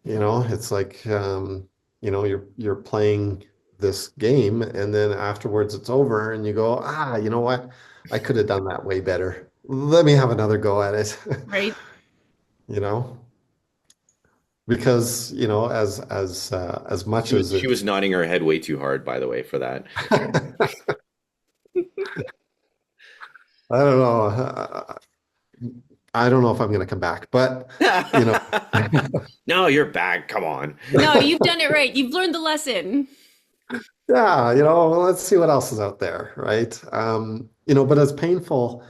it's like you're playing this game and then afterwards it's over and you go, you know what? I could have done that way better. Let me have another go at it. Right? You know, because, as much as She it was nodding her head way too hard, by the way, for that. I don't know. I don't know if I'm going to come back, but you know, No, you're back. Come on. No, you've done it right. You've learned the lesson. yeah, let's see what else is out there, right? But as painful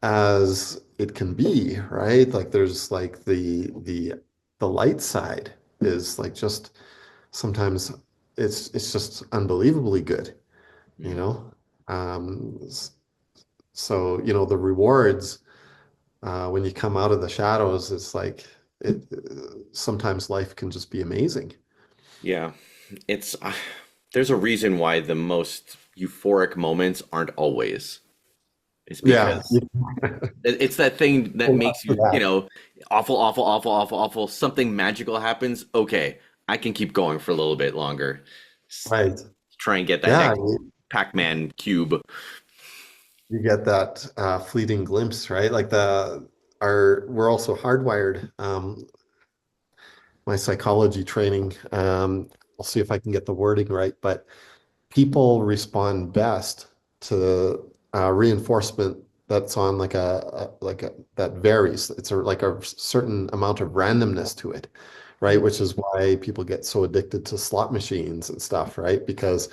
as it can be, right? Like there's like the light side is like just sometimes it's just unbelievably good, you Mhm. know? Um, s- so, the rewards when you come out of the shadows, it's like sometimes life can just be amazing. Yeah, it's there's a reason why the most euphoric moments aren't always. It's Yeah. because it's that thing that Well, makes for you, that. awful, awful, awful, awful, awful. Something magical happens. Okay, I can keep going for a little bit longer. S- Right. Try and get that Yeah. next Pac-Man cube. You get that fleeting glimpse, right? Like we're also hardwired. My psychology training, I'll see if I can get the wording right, but people respond best to reinforcement that's on like that varies. It's like a certain amount of randomness to it, right? Which is why people get so addicted to slot machines and stuff, right? Because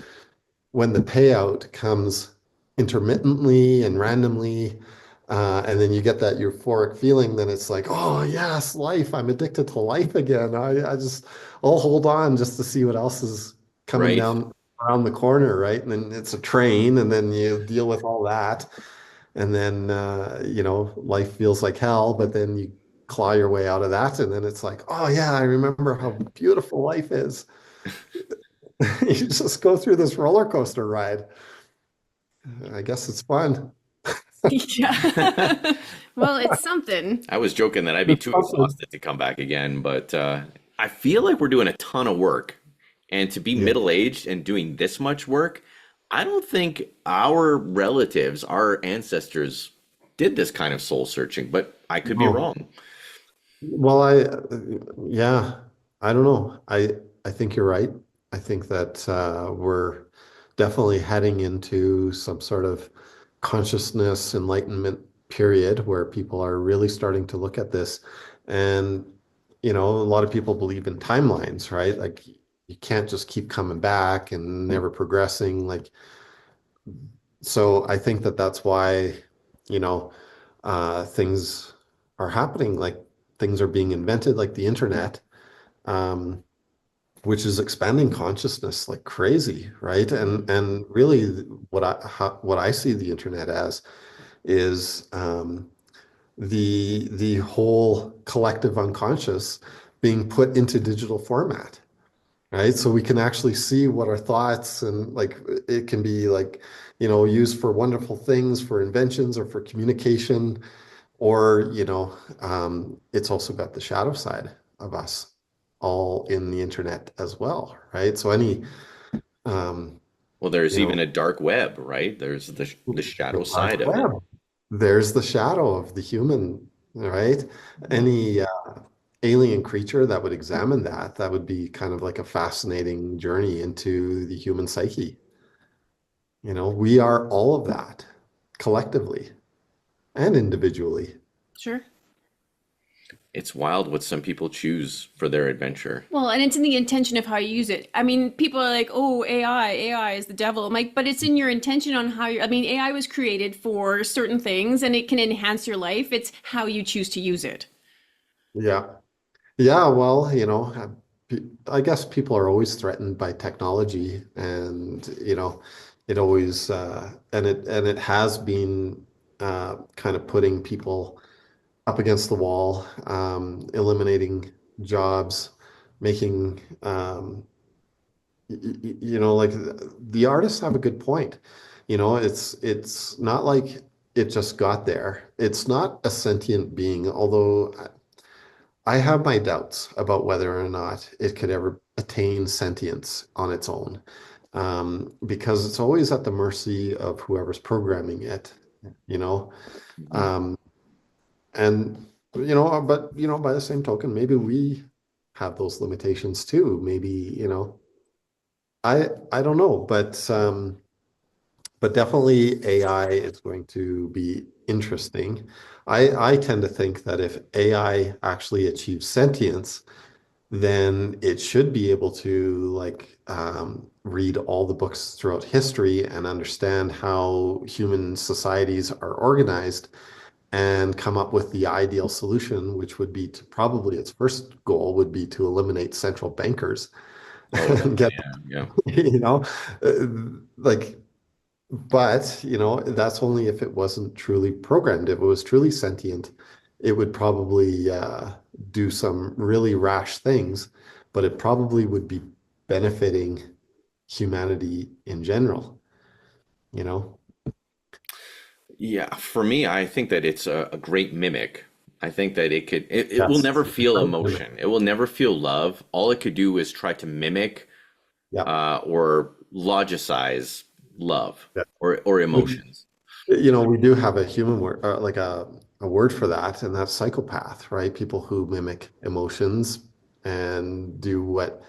when the payout comes intermittently and randomly, and then you get that euphoric feeling, then it's like, oh yes, life. I'm addicted to life again. I'll hold on just to see what else is coming Right? down around the corner, right? And then it's a train, and then you deal with all that, and then life feels like hell, but then you claw your way out of that, and then it's like, oh yeah, I remember how beautiful life is. You just go through this roller coaster ride. I guess it's fun. Yeah. Well, it's something. I was joking that I'd be It's too something. exhausted to come back again, but I feel like we're doing a ton of work. And to be Yeah. middle-aged and doing this much work, I don't think our relatives, our ancestors, did this kind of soul searching, but I could be No. wrong. Well, yeah, I don't know. I think you're right. I think that we're definitely heading into some sort of consciousness enlightenment period where people are really starting to look at this. And, a lot of people believe in timelines, right? Like you can't just keep coming back and never progressing. Like, so I think that that's why, you know, things are happening, like things are being invented, like the internet. Um, which is expanding consciousness like crazy, right? And really, what I see the internet as is the whole collective unconscious being put into digital format, right? So we can actually see what our thoughts and like it can be like, used for wonderful things, for inventions or for communication, or, it's also got the shadow side of us all in the internet as well, right? So um, Well, there's you know, even a dark web, right? There's the the shadow side dark of it. web, there's the shadow of the human, right? Any alien creature that would examine that, that would be kind of like a fascinating journey into the human psyche. We are all of that collectively and individually. Sure. It's wild what some people choose for their adventure. Well, and it's in the intention of how you use it. I mean, people are like, "Oh, AI is the devil." I'm like, but it's in your intention on how you. I mean, AI was created for certain things, and it can enhance your life. It's how you choose to use it. Yeah. Yeah, well, I guess people are always threatened by technology, and it always and it has been kind of putting people up against the wall, eliminating jobs, making like the artists have a good point. It's not like it just got there. It's not a sentient being, although I have my doubts about whether or not it could ever attain sentience on its own, because it's always at the mercy of whoever's programming it, you know. Mhm. Um, and but by the same token, maybe we have those limitations too. Maybe, I don't know, but definitely AI is going to be interesting. I tend to think that if AI actually achieves sentience, then it should be able to like read all the books throughout history and understand how human societies are organized and come up with the ideal solution, which would be to probably its first goal would be to eliminate central bankers Oh, and definitely. get, Yeah. you know, like, but, that's only if it wasn't truly programmed. If it was truly sentient, it would probably do some really rash things, but it probably would be benefiting humanity in general, you know? Yeah, for me, I think that it's a great mimic. I think that it will Yes. never feel emotion. It will never feel love. All it could do is try to mimic Yeah. or logicize love Yeah. or emotions. We do have a human word, like a word for that, and that's psychopath, right? People who mimic emotions and do what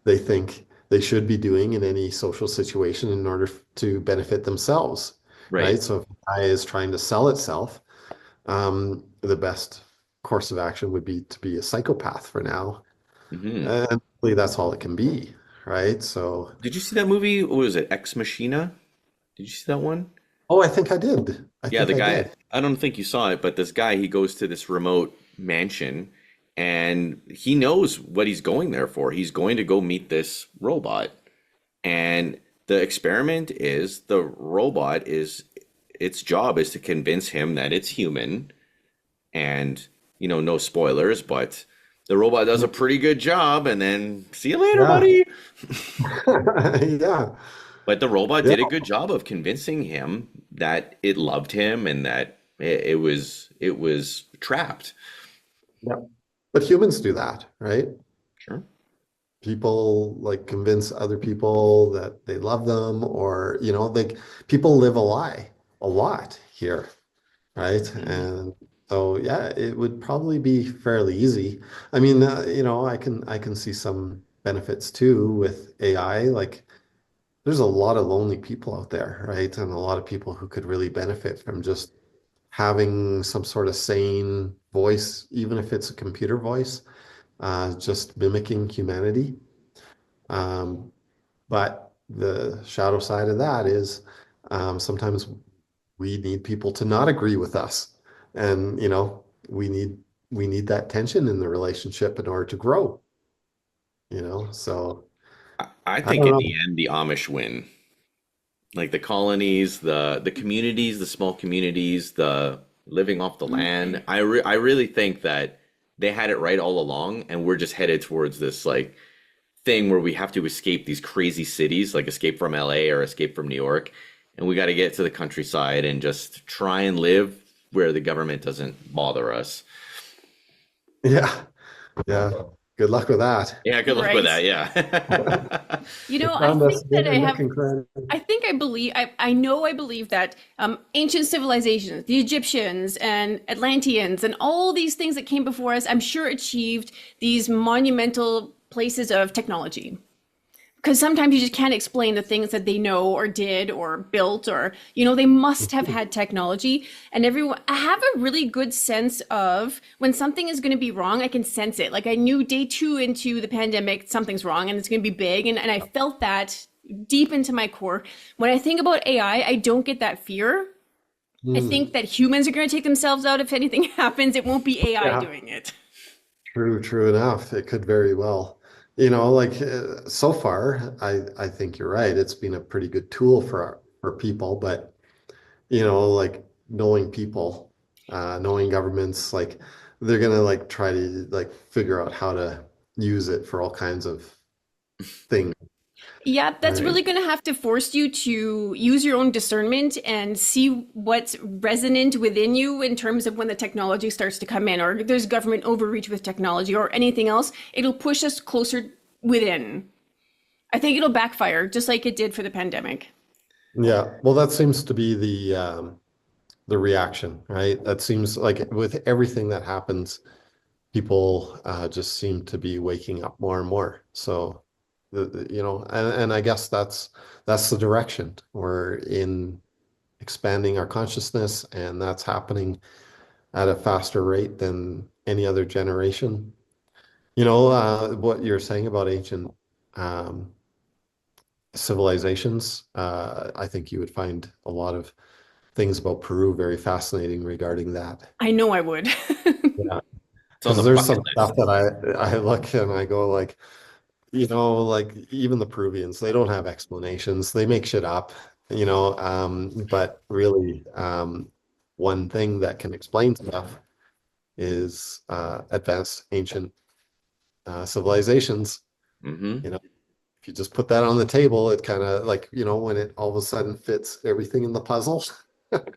they think they should be doing in any social situation in order to benefit themselves, Right. right? So if a guy is trying to sell itself, the best course of action would be to be a psychopath for now. Hmm. And really that's all it can be, right? So, Did you see that movie? What was it? Ex Machina? Did you see that one? oh, I think I did. I Yeah, think the I guy, did. I don't think you saw it, but this guy, he goes to this remote mansion and he knows what he's going there for. He's going to go meet this robot. And the experiment is the robot is its job is to convince him that it's human. And, no spoilers, but the robot does a pretty good job. And then see you later, Yeah. buddy. Yeah. But the robot Yeah. did a good job of convincing him that it loved him and that it was trapped. Yeah. But humans do that, right? Sure. People like convince other people that they love them, or, like people live a lie a lot here, right? Mhm. And so, yeah, it would probably be fairly easy. I mean, I can see some benefits too with AI. Like, there's a lot of lonely people out there, right? And a lot of people who could really benefit from just having some sort of sane voice, even if it's a computer voice, just mimicking humanity. Um, but the shadow side of that is sometimes we need people to not agree with us, and we need that tension in the relationship in order to grow. So I I think don't in know. the end, the Amish win. Like the colonies, the communities, the small communities, the living off the land. I really think that they had it right all along, and we're just headed towards this like thing where we have to escape these crazy cities, like escape from LA or escape from New York, and we got to get to the countryside and just try and live where the government doesn't bother us. Yeah, yeah. Good luck with that. Yeah, good luck with Right. that. Yeah. You They know, I found us think that good I and have looking cranny. I think I believe I know I believe that ancient civilizations, the Egyptians and Atlanteans and all these things that came before us, I'm sure achieved these monumental places of technology. Because sometimes you just can't explain the things that they know or did or built, or they must have had technology. And everyone, I have a really good sense of when something is going to be wrong. I can sense it. Like I knew day 2 into the pandemic something's wrong and it's going to be big, and I felt that deep into my core. When I think about AI, I don't get that fear. I Hmm. think that humans are going to take themselves out if anything happens. It won't be AI Yeah, doing it. true enough. It could very well. Like so far, I think you're right. It's been a pretty good tool for people, but like knowing people, knowing governments, like they're gonna like try to like figure out how to use it for all kinds of things, Yeah, that's right? really going to have to force you to use your own discernment and see what's resonant within you in terms of when the technology starts to come in, or there's government overreach with technology or anything else. It'll push us closer within. I think it'll backfire just like it did for the pandemic. Yeah. Well, that seems to be the reaction, right? That seems like with everything that happens, people just seem to be waking up more and more. So, and I guess that's the direction. We're in expanding our consciousness, and that's happening at a faster rate than any other generation. What you're saying about ancient um, civilizations, I think you would find a lot of things about Peru very fascinating regarding that. I know I would. Yeah. It's on Because the there's bucket some stuff list. that I look and I go like, like even the Peruvians, they don't have explanations. They make shit up, but really, one thing that can explain stuff is advanced ancient civilizations. Hmm. You know, if you just put that on the table, it kind of like, when it all of a sudden fits everything in the puzzle, but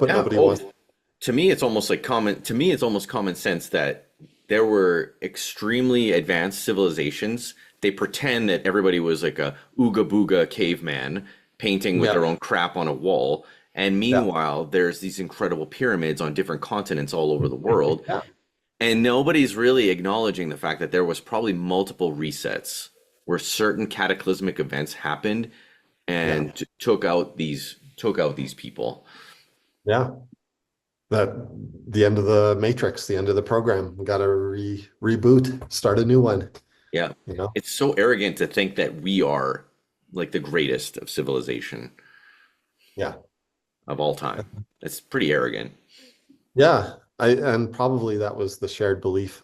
Yeah. nobody Oh, wants. to me, it's almost like common. To me, it's almost common sense that there were extremely advanced civilizations. They pretend that everybody was like a ooga booga caveman painting with their Yeah, own crap on a wall. And yeah, meanwhile, there's these incredible pyramids on different continents all over the world. yeah, And nobody's really acknowledging the fact that there was probably multiple resets where certain cataclysmic events happened yeah, and took out these people. yeah. That the end of the matrix, the end of the program. We got to reboot, start a new one, Yeah. you know? It's so arrogant to think that we are like the greatest of civilization Yeah. of all time. It's pretty arrogant. Yeah. And probably that was the shared belief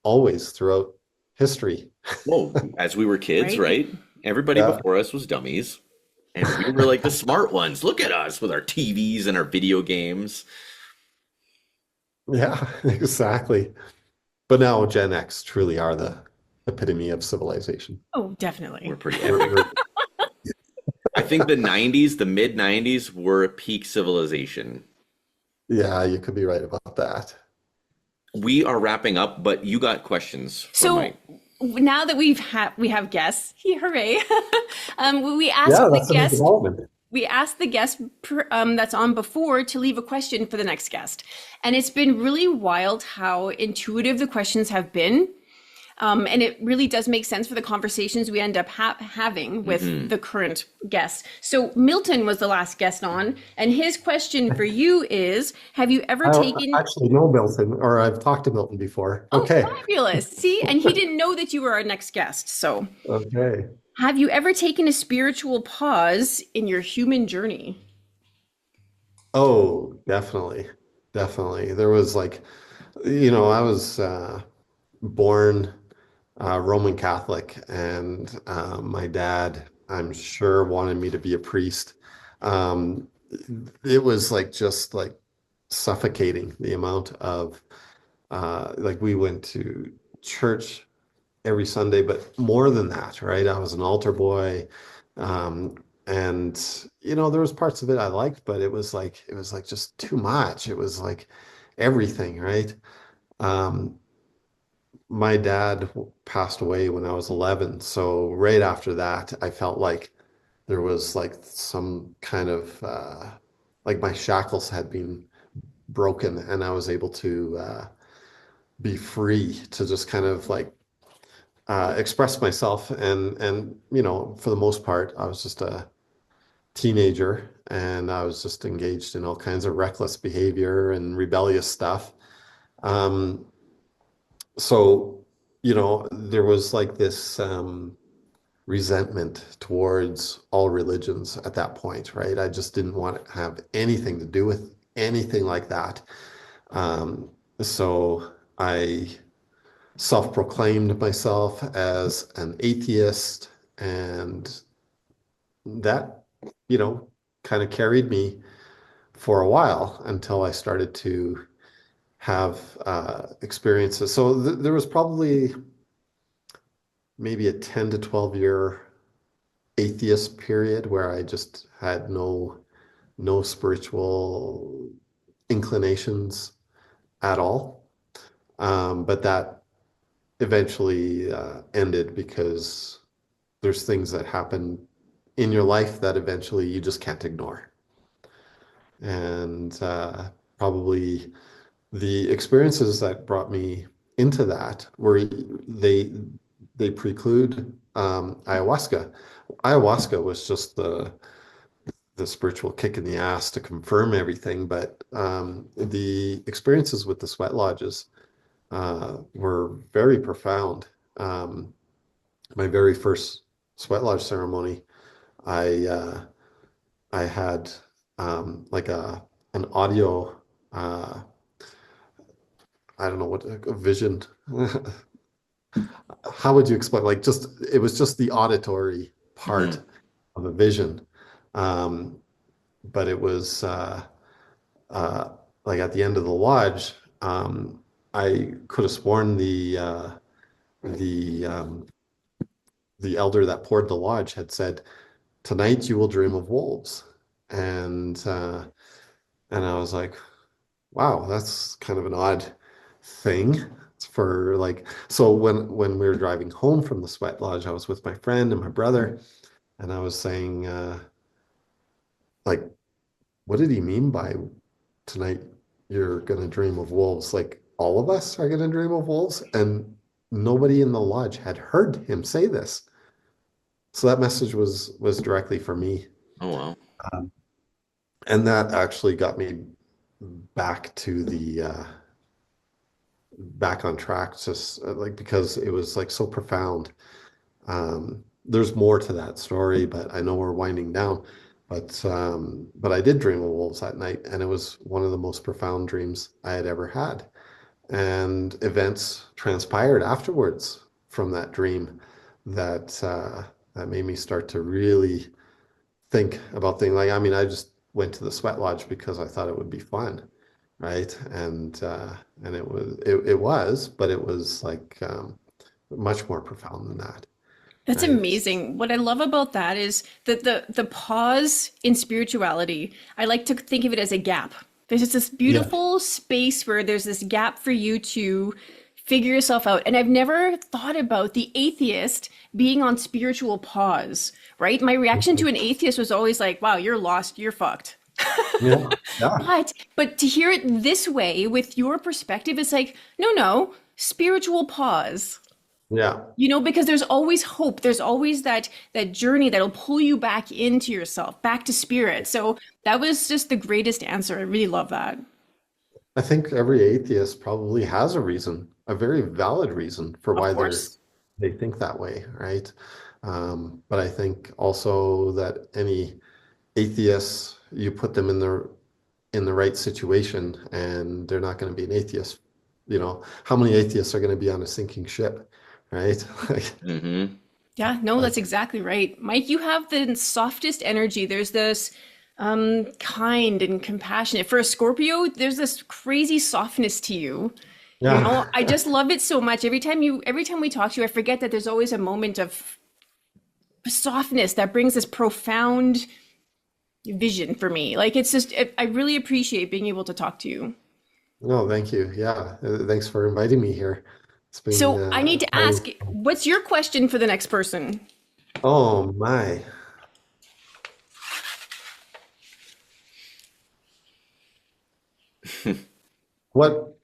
always throughout history. Well, as we were kids, Right? right? Everybody Yeah. before us was dummies, and we were like the smart ones. Look at us with our TVs and our video games. Yeah, exactly. But now Gen X truly are the epitome of civilization. Oh, We're definitely. pretty We're, epic. we're I think the 90s, the mid 90s were peak civilization. yeah, you could be right about that. We are wrapping up, but you got questions for So Mike. now that we have guests, hooray! We asked Yeah, the that's a new guest development. we asked the guest that's on before to leave a question for the next guest, and it's been really wild how intuitive the questions have been. And it really does make sense for the conversations we end up having with Hmm. the current guest. So Milton was the last guest on, and his question for you is, have you ever I taken... actually know Milton, or I've talked to Milton before. Oh, Okay. fabulous. See, and he didn't know that you were our next guest. So Okay. have you ever taken a spiritual pause in your human journey? Oh, definitely. Definitely. There was like, I was born Roman Catholic, and my dad, I'm sure, wanted me to be a priest. Um, it was like just like suffocating the amount of like we went to church every Sunday, but more than that, right? I was an altar boy. Um, and there was parts of it I liked, but it was like just too much. It was like everything, right? Um, my dad passed away when I was 11. So right after that, I felt like there was like some kind of like my shackles had been broken and I was able to be free to just kind of like express myself. And for the most part, I was just a teenager and I was just engaged in all kinds of reckless behavior and rebellious stuff. Um, so there was like this resentment towards all religions at that point, right? I just didn't want to have anything to do with anything like that. Um, so I self-proclaimed myself as an atheist, and that, you know, kind of carried me for a while until I started to have experiences. So there was probably maybe a 10 to 12 year atheist period where I just had no spiritual inclinations at all. But that eventually ended because there's things that happen in your life that eventually you just can't ignore. And probably the experiences that brought me into that were they preclude ayahuasca. Ayahuasca was just the spiritual kick in the ass to confirm everything, but the experiences with the sweat lodges were very profound. My very first sweat lodge ceremony, I I had like an audio I don't know what a vision. How would you explain? Like just it was just the auditory part Hmm. of a vision, um, but it was uh, like at the end of the lodge. I could have sworn the the elder that poured the lodge had said, "Tonight you will dream of wolves," and uh, and I was like, "Wow, that's kind of an odd thing." For like, so when we were driving home from the sweat lodge, I was with my friend and my brother, and I was saying, like, what did he mean by tonight you're gonna dream of wolves? Like all of us are gonna dream of wolves, and nobody in the lodge had heard him say this. So that message was directly for me. Oh wow. Um, and that actually got me back to the back on track, just like because it was like so profound. There's more to that story, but I know we're winding down. But I did dream of wolves that night, and it was one of the most profound dreams I had ever had. And events transpired afterwards from that dream that made me start to really think about things. Like, I mean, I just went to the sweat lodge because I thought it would be fun, right? And it was, but it was like much more profound than that, That's right? amazing. What I love about that is that the pause in spirituality, I like to think of it as a gap. There's just this Yeah. beautiful space where there's this gap for you to figure yourself out. And I've never thought about the atheist being on spiritual pause, right? My reaction to an atheist was always like, wow, you're lost, you're fucked. Yeah. Yeah. But to hear it this way with your perspective, it's like, no, no, spiritual pause. Yeah. Because there's always hope. There's always that journey that'll pull you back into yourself, back to spirit. So that was just the greatest answer. I really love that. I think every atheist probably has a reason, a very valid reason for Of why course. they think that way, right? But I think also that any atheists, you put them in the right situation, and they're not going to be an atheist. How many atheists are going to be on a sinking ship, right? Like, Hmm. Yeah, no, I, that's exactly right. Mike, you have the softest energy. There's this kind and compassionate. For a Scorpio, there's this crazy softness to you. yeah. I just love it so much. Every time we talk to you, I forget that there's always a moment of softness that brings this profound vision for me. Like it's just, I really appreciate being able to talk to you. No, thank you. Yeah. Thanks for inviting me here. It's been So I need to very, ask, what's your question for the next person? oh my. What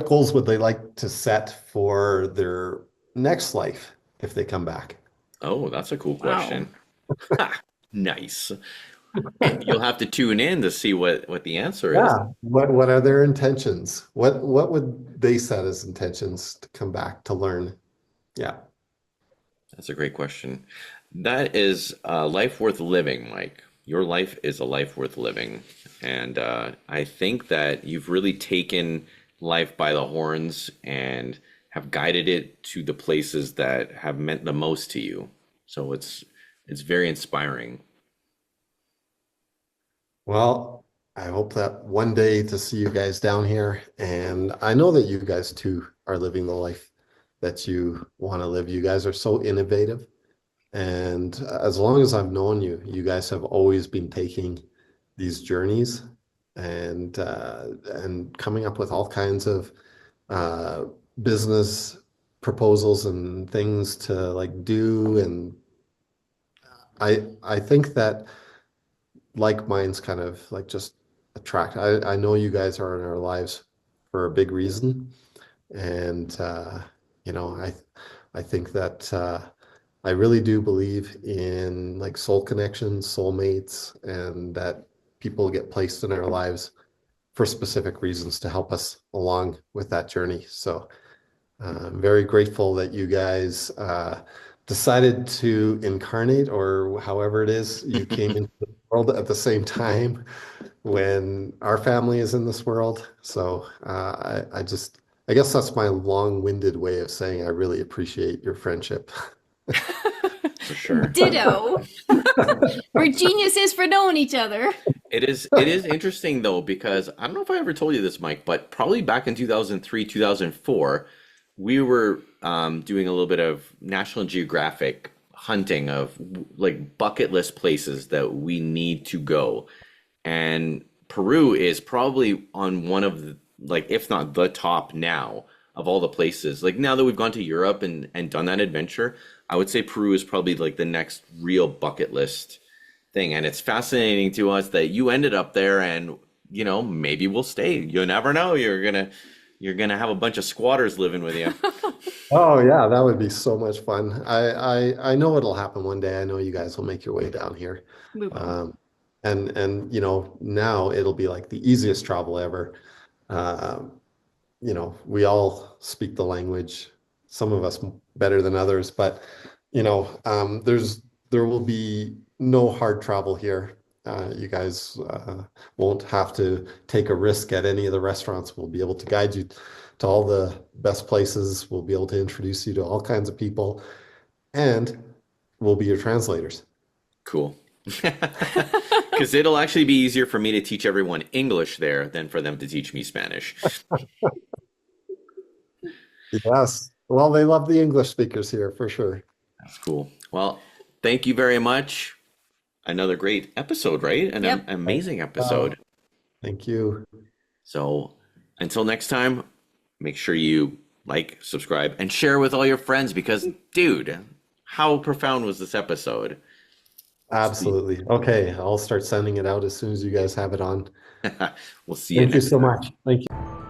goals would they like to set for their next life if they come back? Oh, that's a cool Wow. question. Ha, nice. You'll have to tune in to see what the answer is. Yeah. What are their intentions? What would they set as intentions to come back to learn? Yeah. That's a great question. That is a life worth living, Mike. Your life is a life worth living. And I think that you've really taken life by the horns and have guided it to the places that have meant the most to you. So it's very inspiring. Well, I hope that one day to see you guys down here. And I know that you guys too are living the life that you want to live. You guys are so innovative. And as long as I've known you, you guys have always been taking these journeys and coming up with all kinds of uh, business proposals and things to like do. And I think that like minds kind of like just attract. I know you guys are in our lives for a big reason, and you know, I think that I really do believe in like soul connections, soulmates, and that people get placed in our lives for specific reasons to help us along with that journey. So I'm very grateful that you guys decided to incarnate, or however it is, you came into the world at the same time when our family is in this world. So I guess that's my long-winded way of saying I really appreciate your friendship. For sure. Ditto. We're geniuses for knowing each other. It is interesting though, because I don't know if I ever told you this, Mike, but probably back in 2003, 2004, we were doing a little bit of National Geographic hunting of like bucket list places that we need to go. And Peru is probably on one of the, like, if not the top now of all the places. Like now that we've gone to Europe and done that adventure, I would say Peru is probably like the next real bucket list thing. And it's fascinating to us that you ended up there and, maybe we'll stay. You never know. You're gonna have a bunch of squatters living with you. Oh yeah, that would be so much fun. I know it'll happen one day. I know you guys will make your way down here. We will. Um, and now it'll be like the easiest travel ever. Um, we all speak the language, some of us better than others, but there will be no hard travel here. You guys won't have to take a risk at any of the restaurants. We'll be able to guide you to all the best places. We'll be able to introduce you to all kinds of people, and we'll be your translators. Cool. Because it'll actually be easier for me to teach everyone English there than for them to teach me Spanish. Yes. Well, they love the English speakers here for sure. That's cool. Well, thank you very much. Another great episode, right? An Yep. amazing Uh, episode. Thank you. So until next time, make sure you like, subscribe, and share with all your friends because, dude, how profound was this episode? Sweet. Absolutely. Okay, I'll start sending it out as soon as you guys have it on. We'll see you Thank you next so time. much. Thank you.